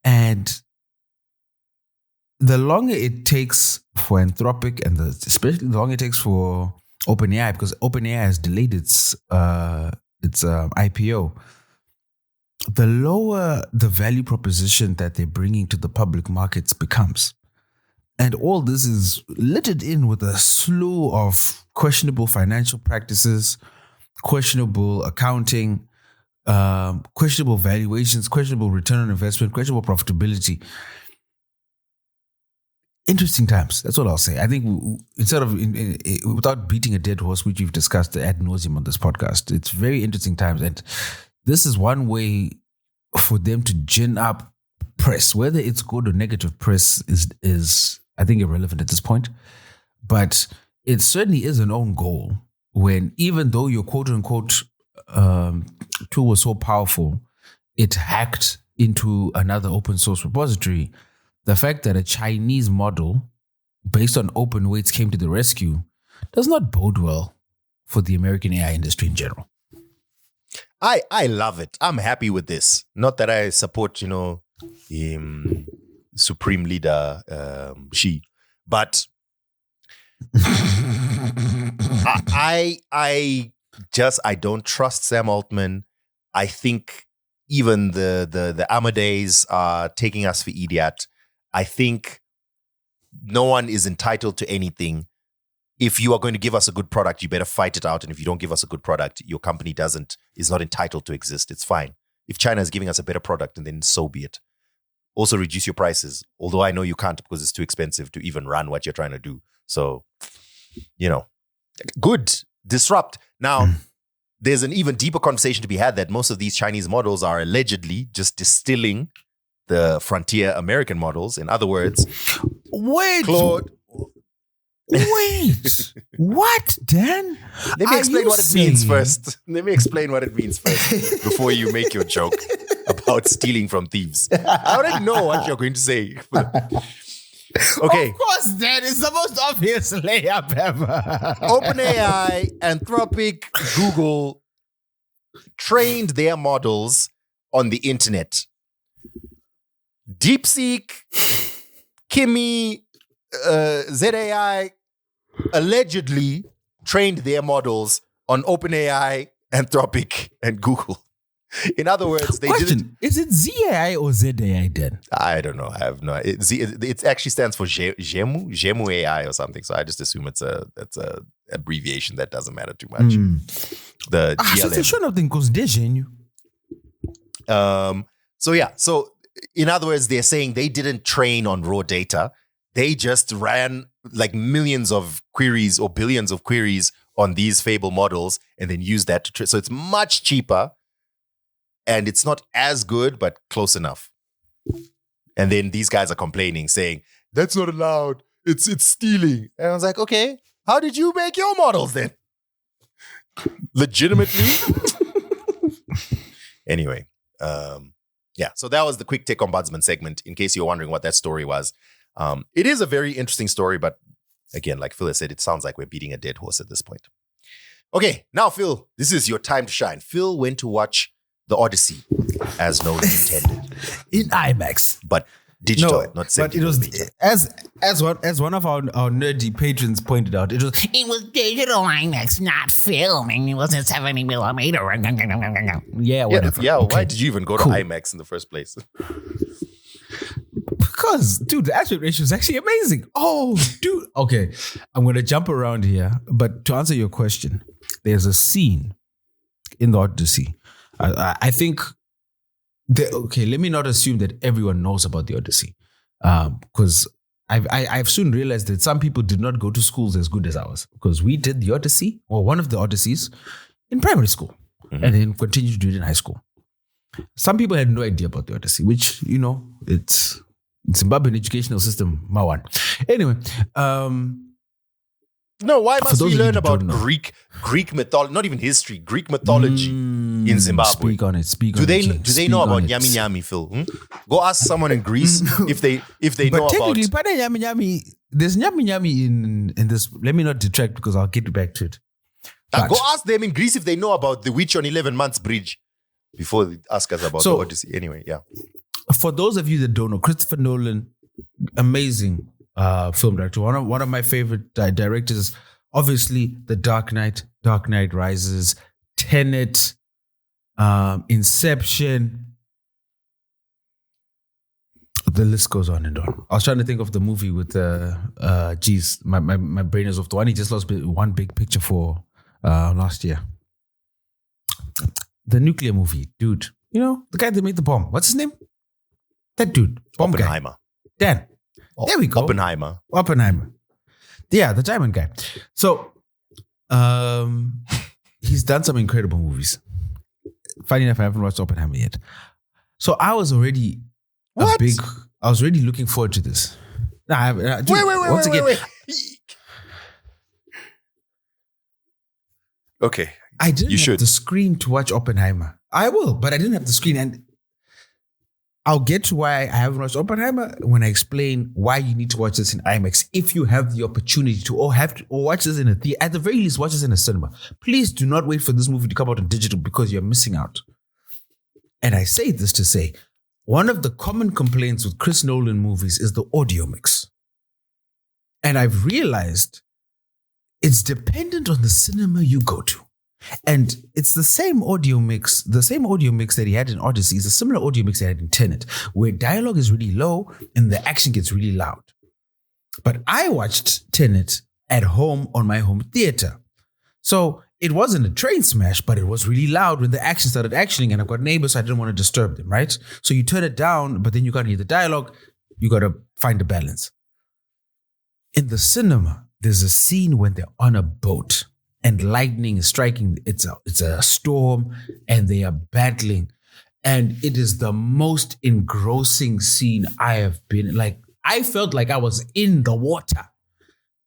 [SPEAKER 2] And the longer it takes for Anthropic, and especially the longer it takes for OpenAI, because OpenAI has delayed its IPO, the lower the value proposition that they're bringing to the public markets becomes. And all this is littered in with a slew of questionable financial practices, questionable accounting, questionable valuations, questionable return on investment, questionable profitability. Interesting times. That's what I'll say. I think instead of, without beating a dead horse, which we've discussed ad nauseum on this podcast, it's very interesting times. And this is one way for them to gin up press. Whether it's good or negative press is I think, irrelevant at this point. But it certainly is an own goal when, even though your quote unquote tool was so powerful, it hacked into another open source repository. The fact that a Chinese model based on open weights came to the rescue does not bode well for the American AI industry in general.
[SPEAKER 1] I love it. I'm happy with this. Not that I support, Supreme Leader Xi, but I don't trust Sam Altman. I think even the Amadeus are taking us for idiot. I think no one is entitled to anything. If you are going to give us a good product, you better fight it out. And if you don't give us a good product, your company is not entitled to exist. It's fine. If China is giving us a better product, and then so be it. Also reduce your prices. Although I know you can't because it's too expensive to even run what you're trying to do. So, good. Disrupt. Now, there's an even deeper conversation to be had that most of these Chinese models are allegedly just distilling the frontier American models. In other words, Claude.
[SPEAKER 2] Wait, what, Dan?
[SPEAKER 1] Let me explain what it means first. Let me explain what it means first before you make your joke about stealing from thieves. I already know what you're going to say. Okay.
[SPEAKER 2] Of course, Dan is the most obvious layup ever.
[SPEAKER 1] OpenAI, Anthropic, Google trained their models on the internet. DeepSeek, Kimi, ZAI allegedly trained their models on OpenAI, Anthropic, and Google. In other words, they didn't.
[SPEAKER 2] Is it ZAI or ZAI then?
[SPEAKER 1] I don't know. I have no. It actually stands for Gemu AI or something. So I just assume it's a abbreviation that doesn't matter too much. The GLM.
[SPEAKER 2] So it's a sure thing because they're Genu.
[SPEAKER 1] So yeah. So in other words, they're saying they didn't train on raw data. They just ran like millions of queries or billions of queries on these Fable models and then used that to train. So it's much cheaper. And it's not as good, but close enough. And then these guys are complaining, saying, that's not allowed. It's stealing. And I was like, okay, how did you make your models then? Legitimately? Anyway, yeah. So that was the quick take ombudsman segment, in case you're wondering what that story was. It is a very interesting story, but again, like Phil has said, it sounds like we're beating a dead horse at this point. Okay, now Phil, this is your time to shine. Phil went to watch the Odyssey, as no one intended,
[SPEAKER 2] in IMAX,
[SPEAKER 1] but digital, not 70.
[SPEAKER 2] But it was as one of our nerdy patrons pointed out. It was digital IMAX, not filming. It wasn't 70 millimeter. Yeah, whatever.
[SPEAKER 1] Yeah. Okay. Why did you even go to IMAX in the first place?
[SPEAKER 2] Because, dude, the aspect ratio is actually amazing. Oh, dude. Okay, I'm going to jump around here. But to answer your question, there's a scene in the Odyssey. I think, let me not assume that everyone knows about the Odyssey. Because I've soon realized that some people did not go to schools as good as ours. Because we did the Odyssey, or one of the Odysseys, in primary school. Mm-hmm. And then continued to do it in high school. Some people had no idea about the Odyssey, which, it's Zimbabwean educational system, Mawan. Anyway,
[SPEAKER 1] no, why must we learn about Greek mythology, not even history, Greek mythology in Zimbabwe?
[SPEAKER 2] Speak on it.
[SPEAKER 1] Do they know about Nyami Nyami, Phil? Go ask someone in Greece if they know about.
[SPEAKER 2] But technically, Nyami Nyami, there's Nyami Nyami in this. Let me not detract because I'll get back to it.
[SPEAKER 1] Go ask them in Greece if they know about the Witch on 11 Months Bridge before they ask us about the Odyssey. Anyway, yeah.
[SPEAKER 2] For those of you that don't know, Christopher Nolan, amazing film director. One of my favorite directors, obviously, The Dark Knight, Dark Knight Rises, Tenet, Inception. The list goes on and on. I was trying to think of the movie with my brain is off. The one he just lost one big picture for last year. The nuclear movie, dude. The guy that made the bomb. What's his name? That dude. Bomb
[SPEAKER 1] Oppenheimer.
[SPEAKER 2] Guy. Dan. There we go.
[SPEAKER 1] Oppenheimer.
[SPEAKER 2] Yeah, the diamond guy. So, he's done some incredible movies. Funny enough, I haven't watched Oppenheimer yet. So I was already I was already looking forward to this.
[SPEAKER 1] Wait. Okay.
[SPEAKER 2] I didn't have the screen to watch Oppenheimer. I will, but I didn't have the screen. And I'll get to why I haven't watched Oppenheimer when I explain why you need to watch this in IMAX. If you have the opportunity to, or watch this in a theater, at the very least, watch this in a cinema. Please do not wait for this movie to come out on digital because you're missing out. And I say this to say, one of the common complaints with Chris Nolan movies is the audio mix. And I've realized it's dependent on the cinema you go to. And it's the same audio mix that he had in Odyssey is a similar audio mix that he had in Tenet, where dialogue is really low and the action gets really loud. But I watched Tenet at home on my home theater. So it wasn't a train smash, but it was really loud when the action started actioning, and I've got neighbors, so I didn't want to disturb them, right? So you turn it down, but then you can't hear the dialogue. You got to find a balance. In the cinema, there's a scene when they're on a boat and lightning is striking. It's a storm and they are battling. And it is the most engrossing scene I have been. Like, I felt like I was in the water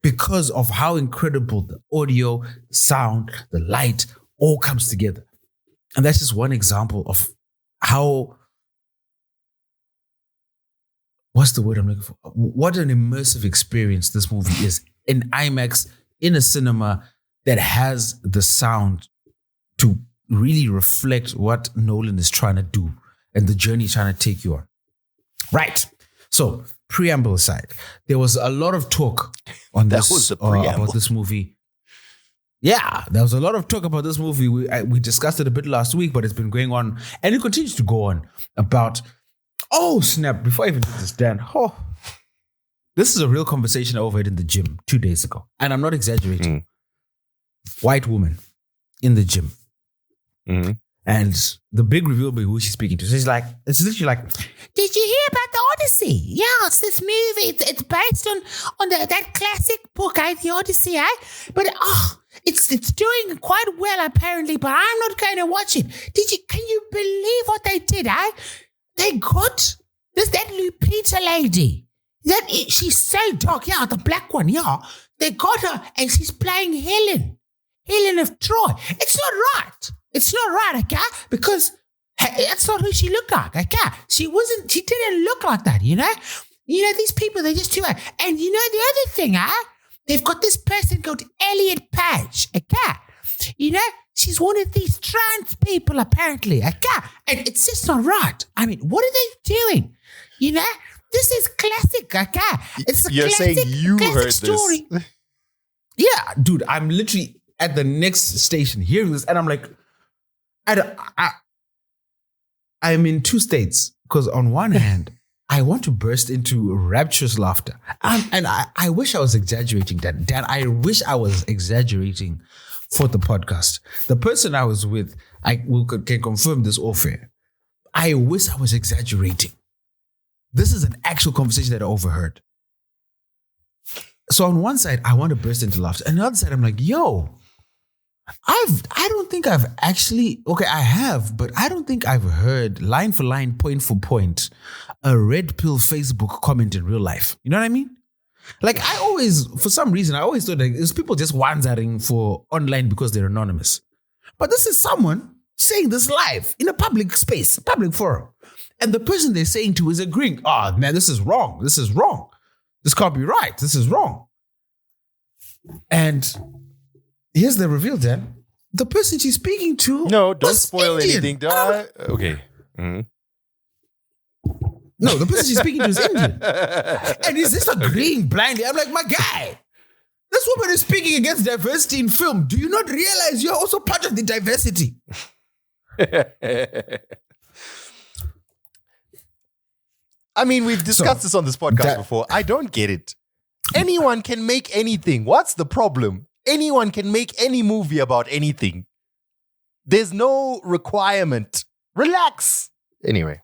[SPEAKER 2] because of how incredible the audio, the sound, the light all comes together. And that's just one example of how, what's the word I'm looking for? What an immersive experience this movie is in IMAX, in a cinema that has the sound to really reflect what Nolan is trying to do and the journey he's trying to take you on. Right. So, preamble aside, there was a lot of talk on this about this movie. Yeah, there was a lot of talk about this movie. We discussed it a bit last week, but it's been going on and it continues to go on about, oh snap, before I even did this, Dan, this is a real conversation I overheard in the gym 2 days ago. And I'm not exaggerating. White woman in the gym. Mm-hmm. And the big reveal by who she's speaking to. So she's like, it's literally like, did you hear about the Odyssey? Yeah, it's this movie. It's based on that classic book, The Odyssey, But it's doing quite well apparently, but I'm not going to watch it. Can you believe what they did, They got that Lupita lady. She's so dark, the black one, They got her and she's playing Helen of Troy. It's not right. It's not right, okay? Because that's not who she looked like, okay? She didn't look like that, these people, they're just too much. And the other thing, they've got this person called Elliot Page, okay? She's one of these trans people, apparently, okay? And it's just not right. I mean, what are they doing? This is classic, okay? It's a
[SPEAKER 1] You're
[SPEAKER 2] classic,
[SPEAKER 1] saying you heard
[SPEAKER 2] story.
[SPEAKER 1] This.
[SPEAKER 2] Yeah, dude, I'm literally at the next station hearing this, and I'm like, I'm in two states, because on one hand, I want to burst into rapturous laughter. And I wish I was exaggerating, Dan. Dan, I wish I was exaggerating for the podcast. The person I was with, can confirm this off air. I wish I was exaggerating. This is an actual conversation that I overheard. So on one side, I want to burst into laughter. And the other side, I'm like, yo, I don't think I've actually, okay, I have, but I don't think I've heard line for line, point for point, a red pill Facebook comment in real life. You know what I mean? Like I always, for some reason, I always thought like it's people just wandering for online because they're anonymous. But this is someone saying this live in a public space, public forum. And the person they're saying to is agreeing, oh man, this is wrong. This is wrong. This can't be right. This is wrong. And here's the reveal, Dan. The person she's speaking to.
[SPEAKER 1] No, don't spoil
[SPEAKER 2] Indian.
[SPEAKER 1] anything. Okay. Mm-hmm.
[SPEAKER 2] No, the person she's speaking to is Indian. And he's just agreeing blindly. I'm like, my guy, this woman is speaking against diversity in film. Do you not realize you're also part of the diversity?
[SPEAKER 1] I mean, we've discussed this on this podcast before. I don't get it. Anyone can make anything. What's the problem? Anyone can make any movie about anything. There's no requirement. Relax. Anyway.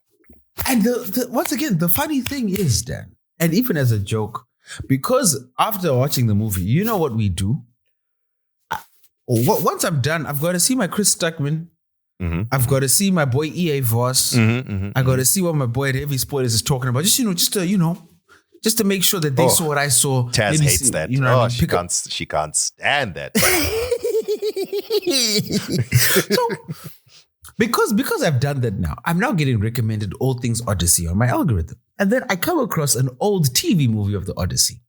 [SPEAKER 2] And once again, the funny thing is, Dan, and even as a joke, because after watching the movie, you know what we do? Once I'm done, I've got to see my Chris Stuckman. Mm-hmm. I've got to see my boy EA Voss. I got to see what my boy at Heavy Spoilers is talking about. Just to make sure that they saw what I saw.
[SPEAKER 1] Taz hates that.
[SPEAKER 2] You know what I mean?
[SPEAKER 1] She can't stand that.
[SPEAKER 2] So, because I've done that now, I'm now getting recommended all things Odyssey on my algorithm. And then I come across an old TV movie of the Odyssey.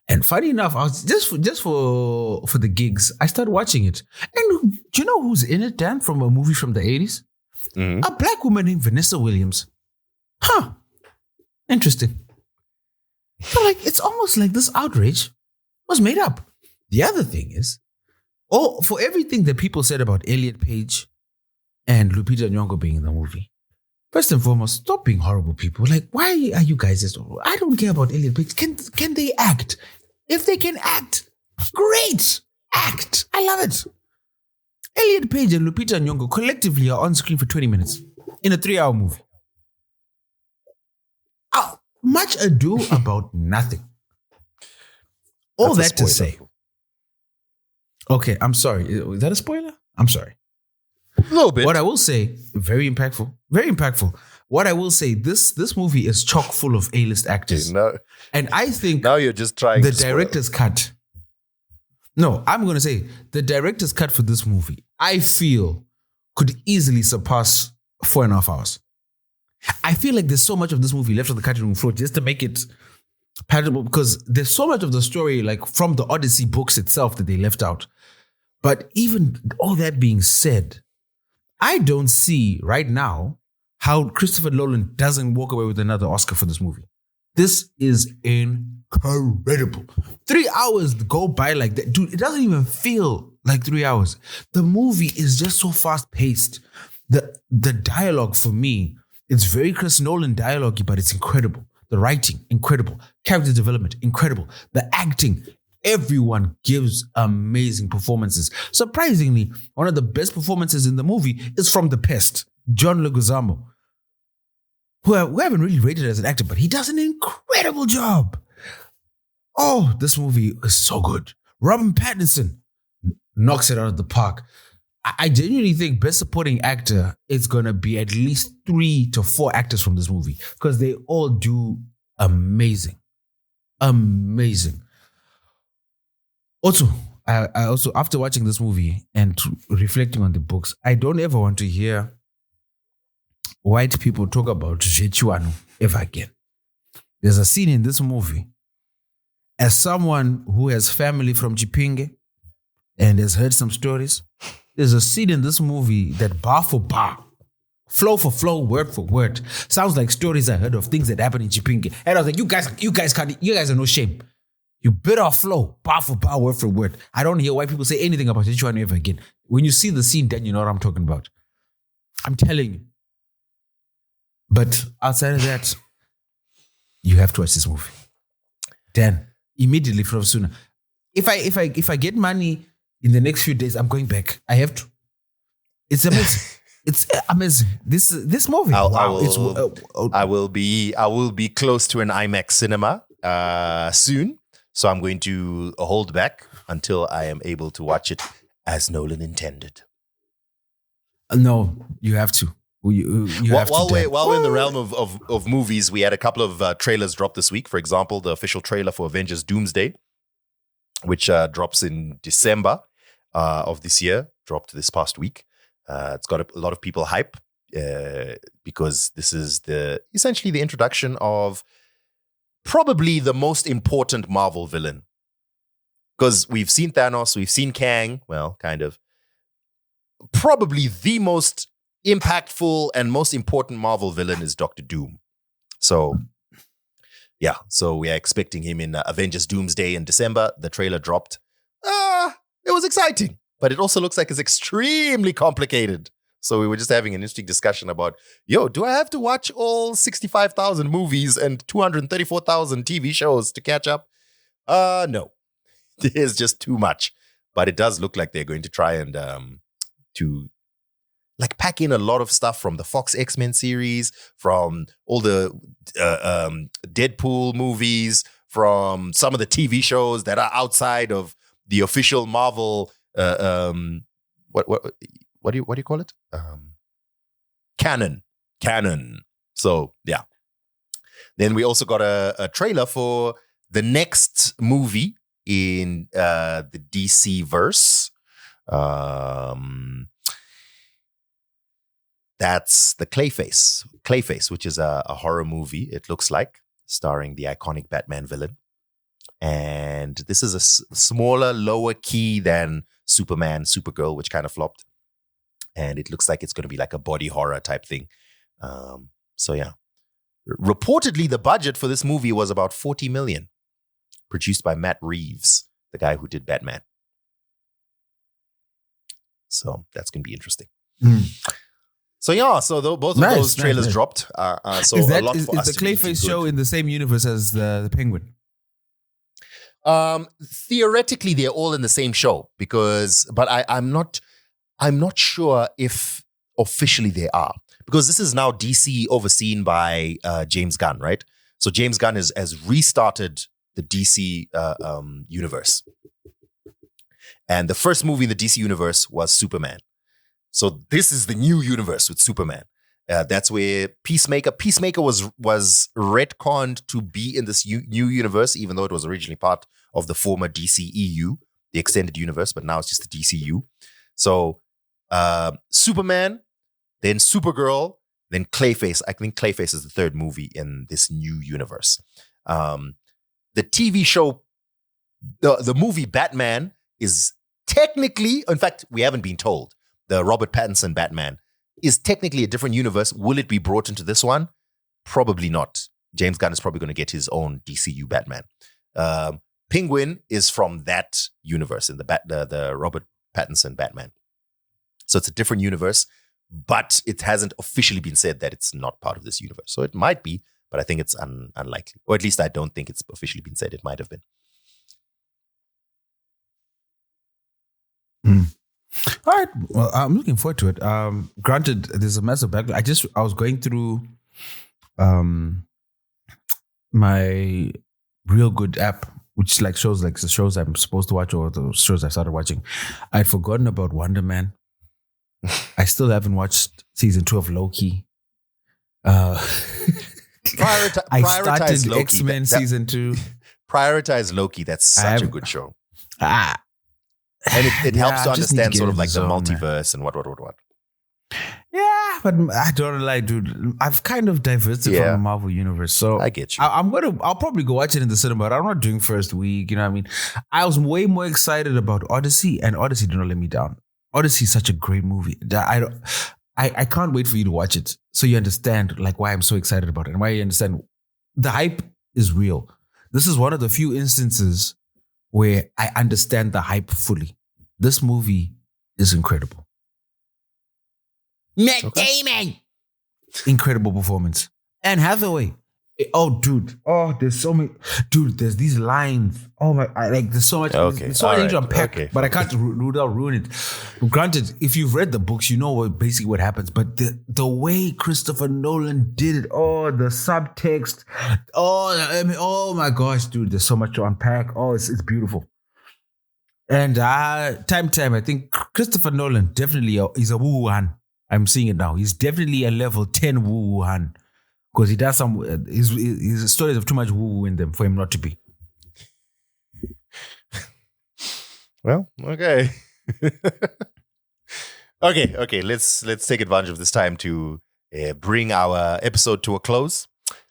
[SPEAKER 2] And funny enough, I was just for the gigs, I started watching it. And do you know who's in it, Dan, from a movie from the 80s? Mm-hmm. A black woman named Vanessa Williams. Huh. Interesting. So like, it's almost like this outrage was made up. The other thing is, for everything that people said about Elliot Page and Lupita Nyong'o being in the movie, first and foremost, stop being horrible people. Like, why are you guys just... I don't care about Elliot Page. Can they act? If they can act, great. Act. I love it. Elliot Page and Lupita Nyong'o collectively are on screen for 20 minutes in a 3-hour movie. Much ado about nothing. All that to say. Okay, I'm sorry. Is that a spoiler? I'm sorry.
[SPEAKER 1] A little bit.
[SPEAKER 2] What I will say, very impactful. Very impactful. What I will say, this movie is chock full of A-list actors. And I think
[SPEAKER 1] now you're just trying
[SPEAKER 2] the director's cut. No, I'm going to say the director's cut for this movie, I feel, could easily surpass 4.5 hours. I feel like there's so much of this movie left on the cutting room floor just to make it palatable, because there's so much of the story, like from the Odyssey books itself, that they left out. But even all that being said, I don't see right now how Christopher Nolan doesn't walk away with another Oscar for this movie. This is incredible. 3 hours go by like that. Dude, it doesn't even feel like 3 hours. The movie is just so fast paced. The dialogue for me, it's very Chris Nolan dialogue, but it's incredible. The writing, incredible. Character development, incredible. The acting, everyone gives amazing performances. Surprisingly, one of the best performances in the movie is from The Pest, John Leguizamo, who I haven't really rated as an actor, but he does an incredible job. Oh, this movie is so good. Robert Pattinson knocks it out of the park. I genuinely think best supporting actor is going to be at least 3 to 4 actors from this movie, because they all do amazing. Amazing. Also, I also, after watching this movie and reflecting on the books, I don't ever want to hear white people talk about Zhechuanu ever again. There's a scene in this movie, as someone who has family from Chipinge and has heard some stories, there's a scene in this movie that bar for bar, flow for flow, word for word, sounds like stories I heard of things that happened in Chipinge. And I was like, you guys are no shame. You better flow, bar for bar, word for word. I don't hear white people say anything about Zhechuanu ever again. When you see the scene, then you know what I'm talking about. I'm telling you. But outside of that, You have to watch this movie. Dan, immediately from sooner. If I get money in the next few days, I'm going back. I have to. It's amazing. It's amazing. This movie.
[SPEAKER 1] I will be close to an IMAX cinema soon, so I'm going to hold back until I am able to watch it as Nolan intended.
[SPEAKER 2] No, you have to.
[SPEAKER 1] While we're in the realm of movies, we had a couple of trailers drop this week. For example, the official trailer for Avengers Doomsday, which drops in December of this year, dropped this past week. It's got a lot of people hype because this is essentially the introduction of probably the most important Marvel villain. Because we've seen Thanos, we've seen Kang, well, kind of. Probably the most impactful and most important Marvel villain is Dr. Doom. So, yeah. So we are expecting him in Avengers Doomsday in December. The trailer dropped. It was exciting, but it also looks like it's extremely complicated. So we were just having an interesting discussion about, do I have to watch all 65,000 movies and 234,000 TV shows to catch up? No. There's just too much. But it does look like they're going to try and to pack in a lot of stuff from the Fox X-Men series, from all the Deadpool movies, from some of the TV shows that are outside of the official Marvel. What do you call it? Canon. So yeah. Then we also got a trailer for the next movie in the DC verse. That's the Clayface, which is a horror movie, it looks like, starring the iconic Batman villain. And this is a smaller, lower key than Superman, Supergirl, which kind of flopped. And it looks like it's going to be like a body horror type thing. So yeah. Reportedly, the budget for this movie was about $40 million, produced by Matt Reeves, the guy who did Batman. So that's going to be interesting. So yeah, both of those trailers dropped. So
[SPEAKER 2] is
[SPEAKER 1] a lot for us
[SPEAKER 2] the
[SPEAKER 1] to
[SPEAKER 2] Clayface show in the same universe as the Penguin?
[SPEAKER 1] Theoretically, they're all in the same show but I'm not sure if officially they are, because this is now DC overseen by James Gunn, right? So James Gunn has restarted the DC universe, and the first movie in the DC universe was Superman. So this is the new universe with Superman. That's where Peacemaker was retconned to be in this new universe, even though it was originally part of the former DCEU, the extended universe, but now it's just the DCU. So Superman, then Supergirl, then Clayface. I think Clayface is the third movie in this new universe. The TV show, the movie Batman is technically, in fact, we haven't been told. The Robert Pattinson Batman is technically a different universe. Will it be brought into this one? Probably not. James Gunn is probably going to get his own DCU Batman. Penguin is from that universe in the Robert Pattinson Batman. So it's a different universe, but it hasn't officially been said that it's not part of this universe. So it might be, but I think it's unlikely. Or at least I don't think it's officially been said. It might have been.
[SPEAKER 2] All right. Well, I'm looking forward to it. Granted, there's a massive backlog. I was going through my Real Good app, which shows the shows I'm supposed to watch or the shows I started watching. I'd forgotten about Wonder Man. I still haven't watched season 2 of Loki. I started
[SPEAKER 1] Loki.
[SPEAKER 2] X-Men season 2.
[SPEAKER 1] Prioritize Loki. That's such a good show. And it helps to understand sort of like the multiverse and what.
[SPEAKER 2] Yeah, but I don't lie, dude. I've kind of diverted from the Marvel universe, so
[SPEAKER 1] I get you.
[SPEAKER 2] I'll probably go watch it in the cinema. But I'm not doing first week. You know what I mean? I was way more excited about Odyssey, and Odyssey did not let me down. Odyssey is such a great movie. I can't wait for you to watch it so you understand why I'm so excited about it and why you understand the hype is real. This is one of the few instances where I understand the hype fully. This movie is incredible. Matt Damon! Incredible performance. Anne Hathaway. Oh, dude. Oh, there's so many. Dude, there's these lines. Oh my! There's so much.
[SPEAKER 1] Okay.
[SPEAKER 2] There's so much to
[SPEAKER 1] All right.
[SPEAKER 2] unpack,
[SPEAKER 1] Okay.
[SPEAKER 2] but I can't ruin it. Granted, if you've read the books, you know basically what happens. But the way Christopher Nolan did it, the subtext. Oh my gosh, dude. There's so much to unpack. Oh, it's beautiful. And time. I think Christopher Nolan definitely is a woo-woo-han. I'm seeing it now. He's definitely a level 10 woo-woo-han. Because he does some, his stories have too much woo-woo in them for him not to be.
[SPEAKER 1] Well, okay. Okay. Let's take advantage of this time to bring our episode to a close.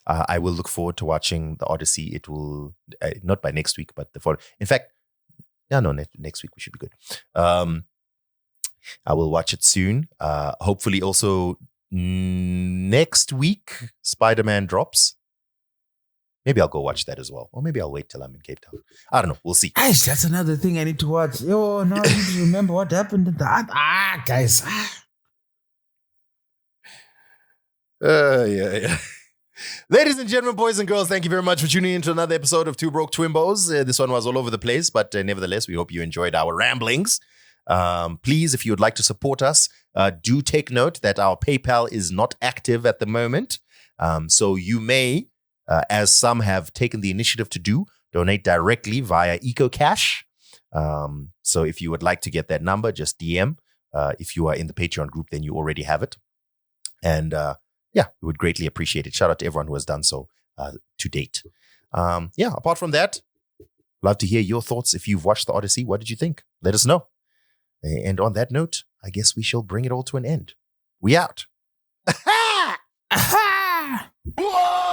[SPEAKER 1] I will look forward to watching the Odyssey. It will, not by next week, but the following. In fact, next week we should be good. I will watch it soon. Hopefully also next week, Spider-Man drops. Maybe I'll go watch that as well. Or maybe I'll wait till I'm in Cape Town. I don't know. We'll see.
[SPEAKER 2] Guys, that's another thing I need to watch. Now I need to remember what happened in the... guys.
[SPEAKER 1] Yeah. Ladies and gentlemen, boys and girls, thank you very much for tuning in to another episode of Two Broke Twimbos. This one was all over the place, but nevertheless, we hope you enjoyed our ramblings. Please, if you would like to support us, do take note that our PayPal is not active at the moment. So you may, as some have taken the initiative to do, donate directly via EcoCash. So if you would like to get that number, just DM. If you are in the Patreon group, then you already have it. And we would greatly appreciate it. Shout out to everyone who has done so to date. Apart from that, love to hear your thoughts. If you've watched the Odyssey, what did you think? Let us know. And on that note, I guess we shall bring it all to an end. We out.
[SPEAKER 3] Whoa!